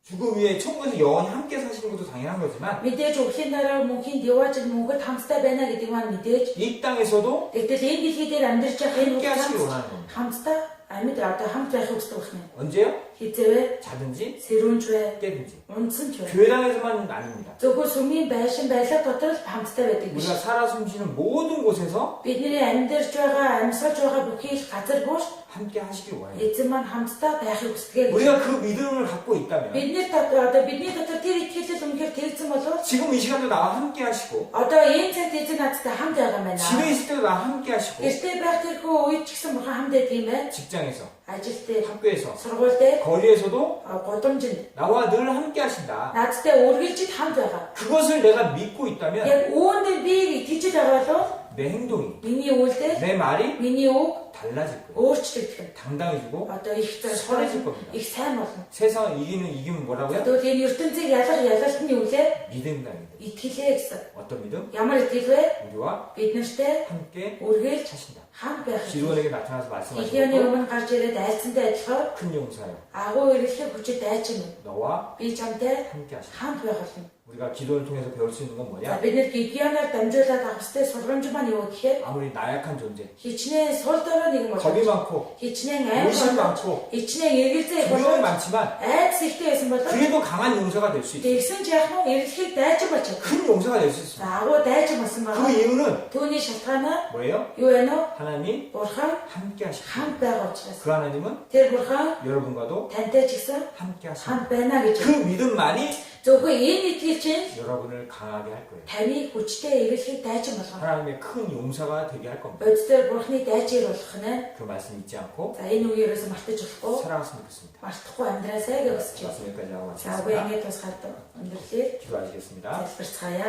죽음 위에 천국에서 영원히 함께 사시는 것도 당연한 거지만 Мэдээж өглийн дараа мөнхийн диваажид мөнгөд хамттай байна гэдэг маань мэдээж. 이 땅에서도 Тэгтэл энэ дэлхий дээр амьдарч байгаа энэ 함께 하시길 хүмүүс 원하는 겁니다. хамтдаа амьд одоо хамт байхыг хүсдэг байна. 언제요? Хизээвэ, 자든지 сэрүүнж бай, 때든지 унтсанч бай. 교회당에서만 아닙니다. Зөвхөн сүмийн байшин байлаа дотор л хамттай байдаг биш. 우리가 살아 숨쉬는 모든 곳에서 Бидний амьдарч байгаа, амьсгалж байгаа бүхий л газар бүр 함께 하시길 원해요. эзэн маань хамтдаа байхыг хүсдэг. 우리가 그 믿음을 갖고 있다면 Бидний дотор тэр итгэл үнэхээр тэрсэн болов 지금 이 시간도 나와 함께 하시고 одоо энэ цагт эзэн надтай хамт байгаа юм 집에 байна. 있을 때도 나와 함께 하시고 Гэртээ байх тэрхүү үед ч гэсэн бурхан хамт байдаг юм байна. 직장에서 Ажил дээр, 학교에서 сургууль дээр, 거리에서도 гудамжинд 나와 늘 함께 하신다. надтай үргэлжид хамт байгаа. 그것을 내가 믿고 있다면 Яг үүнд би итгэж байгаа бол 내 행동이 миний үйлдэл, 내 말이 миний үг 달라질 거예요. өөрчлөгдөх юм. 당당해지고 Одоо их 선해질 겁니다. их сайн болно. 세상을 이기면 뭐라고요? Тэгвэл энэ ертөнцийг ялалт нь юу вэ? 믿음이다. 믿음. Итгэлээ гэсэн. 어떤 믿음? Ямар итгэл вэ? 우리와 Бид нартай 함께 үргэлж 하신다. хамт байх. 기도원에게 나타나서 Гидеоны 말씀하시고 өмнө гарч ирээд айлцсантай адилхан 큰 용사여 агуу ирэлхийг хүчит дайчин минь. 너와 Би чамтай 함께 하신다. хамт байх болно. 우리가 기도를 통해서 배울 수 있는 건 За 뭐냐? бид нэр Гидеоноор дамжуулаад авах ёстой сургамж маань юу вэ гэхээр 아무리 나약한 존재 хичнээн сул дорой нэгэн 겁이 боловч 많고 хичнээн аим 의심 боловч 많고 хичнээн эргэлзээ 두려움이 боловч 많지만 айдас ихтэй байсан боловч 그래도 강한 용사가 될 수 있어요. тэгсэн ч яг нь эргэлхийг дайчин болж чадсан. 큰 용사가 될 수 있어요. За агуу дайчин болсон 그 байгаа. 이유는 Түүний шалтгаан нь 뭐예요? юу вэ нөө? 하나님이 Бурхан 함께 하시고 хамт байгаа учраас. 그 하나님은 Тэр бурхан 여러분과도 тантай ч гэсэн 함께 하시고 хамт байна гэж. 그 믿음만이 Зөвхөн энэ итгэл чинь 여러분을 강하게 할 거예요. таны хүчтэй эргэлхийг дайчин болгоно. 하나님의 큰 용사가 되게 할 겁니다. Бодитоор бурханы дайчийг болгох нь. 그 말씀 잊지 않고 За энэ үеэрээс мартаж болохгүй. 살아갔으면 좋겠습니다. Мартахгүй амьдраасай гэж хүсэж байна. 말씀 여기까지 하고 За үгүй 마치겠습니다. ингэж тусгаад өндөрлөе. 기도하시겠습니다. залбирцгаая.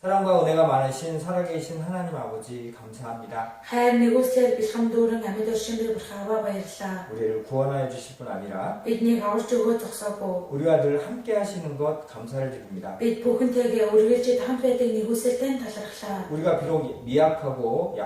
사랑과 은혜가 많으신 살아계신 하나님 아버지 감사합니다. Хайр нэгүслэр бэлхэм дүүрэн амьд өршөмбөр бурхаваа баярлалаа. 우리를 구원하여 주실 뿐 아니라 Биднийг аварч өгөө зогсоогүй. 우리와 늘 함께 하시는 것 감사를 드립니다. Бид бүхэнтэйгээ үргэлжид хамт байдаг нэгүсэлтэй талархлаа. 우리가 비록 미약하고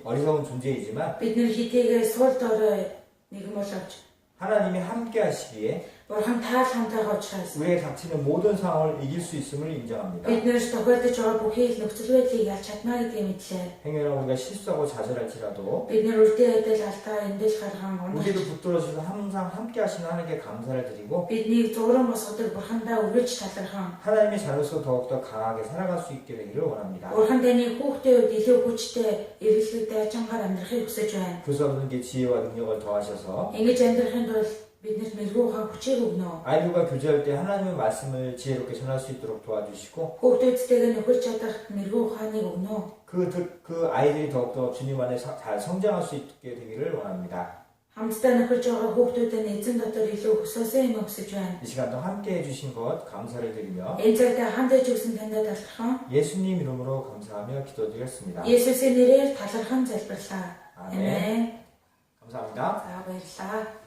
어리석은 존재이지만 Бид нэр хитээгээ суул дорой нэгэн боловч 하나님이 함께 하시기에 бурхан таал хамтайгаа учраас 우리의 닥치는 모든 상황을 이길 수 있음을 인정합니다. бид нэрс тохиолдож байгаа бүхий л нөхцөл байдлыг ялж чадна гэдгийг мэдлээ. 행여나 우리가 실수하고 좌절할지라도 Бид нэр үлдээ адил алдаа эндэл гарган 우리를 унаж 붙들어주셔서 항상 함께 하시는 하나님께 감사를 드리고 биднийг зуран босгодог бурхандаа үргэлж талархан. 하나님의 자녀로서 더욱더 강하게 살아갈 수 있게 되기를 원합니다. Бурхан таны хүүхдийн үед илүү хүчтэй эргэлзээ дайчангаар амьдрахыг хүсэж байна. 그래서 그분께 지혜와 능력을 더하셔서 Ингэж амьдрахын тулд биднэрт мэрэгүү ухаан хүчийг өгнө. 아이들과 교제할 때 하나님의 말씀을 지혜롭게 전할 수 있도록 도와주시고 Хүүхдүүдтэйгээ нөхөр чадах мэрэгүү ухааныг өгнө. 그 아이들이 더욱더 주님 안에 잘 성장할 수 있게 되기를 원합니다. Хамтдаа нөхөрж байгаа хүүхдүүд нь эзэн дотор илүү өсөөсэй юм хүсэж байна. 이 시간도 함께 해주신 것 감사를 드리며 Энэ цагта хамт иж өгсөн таньд талархан 예수님 이름으로 감사하며 기도드렸습니다. Есүсийн нэрээр талархан залбирлаа. 아멘. Амен. 감사합니다. За баярлалаа.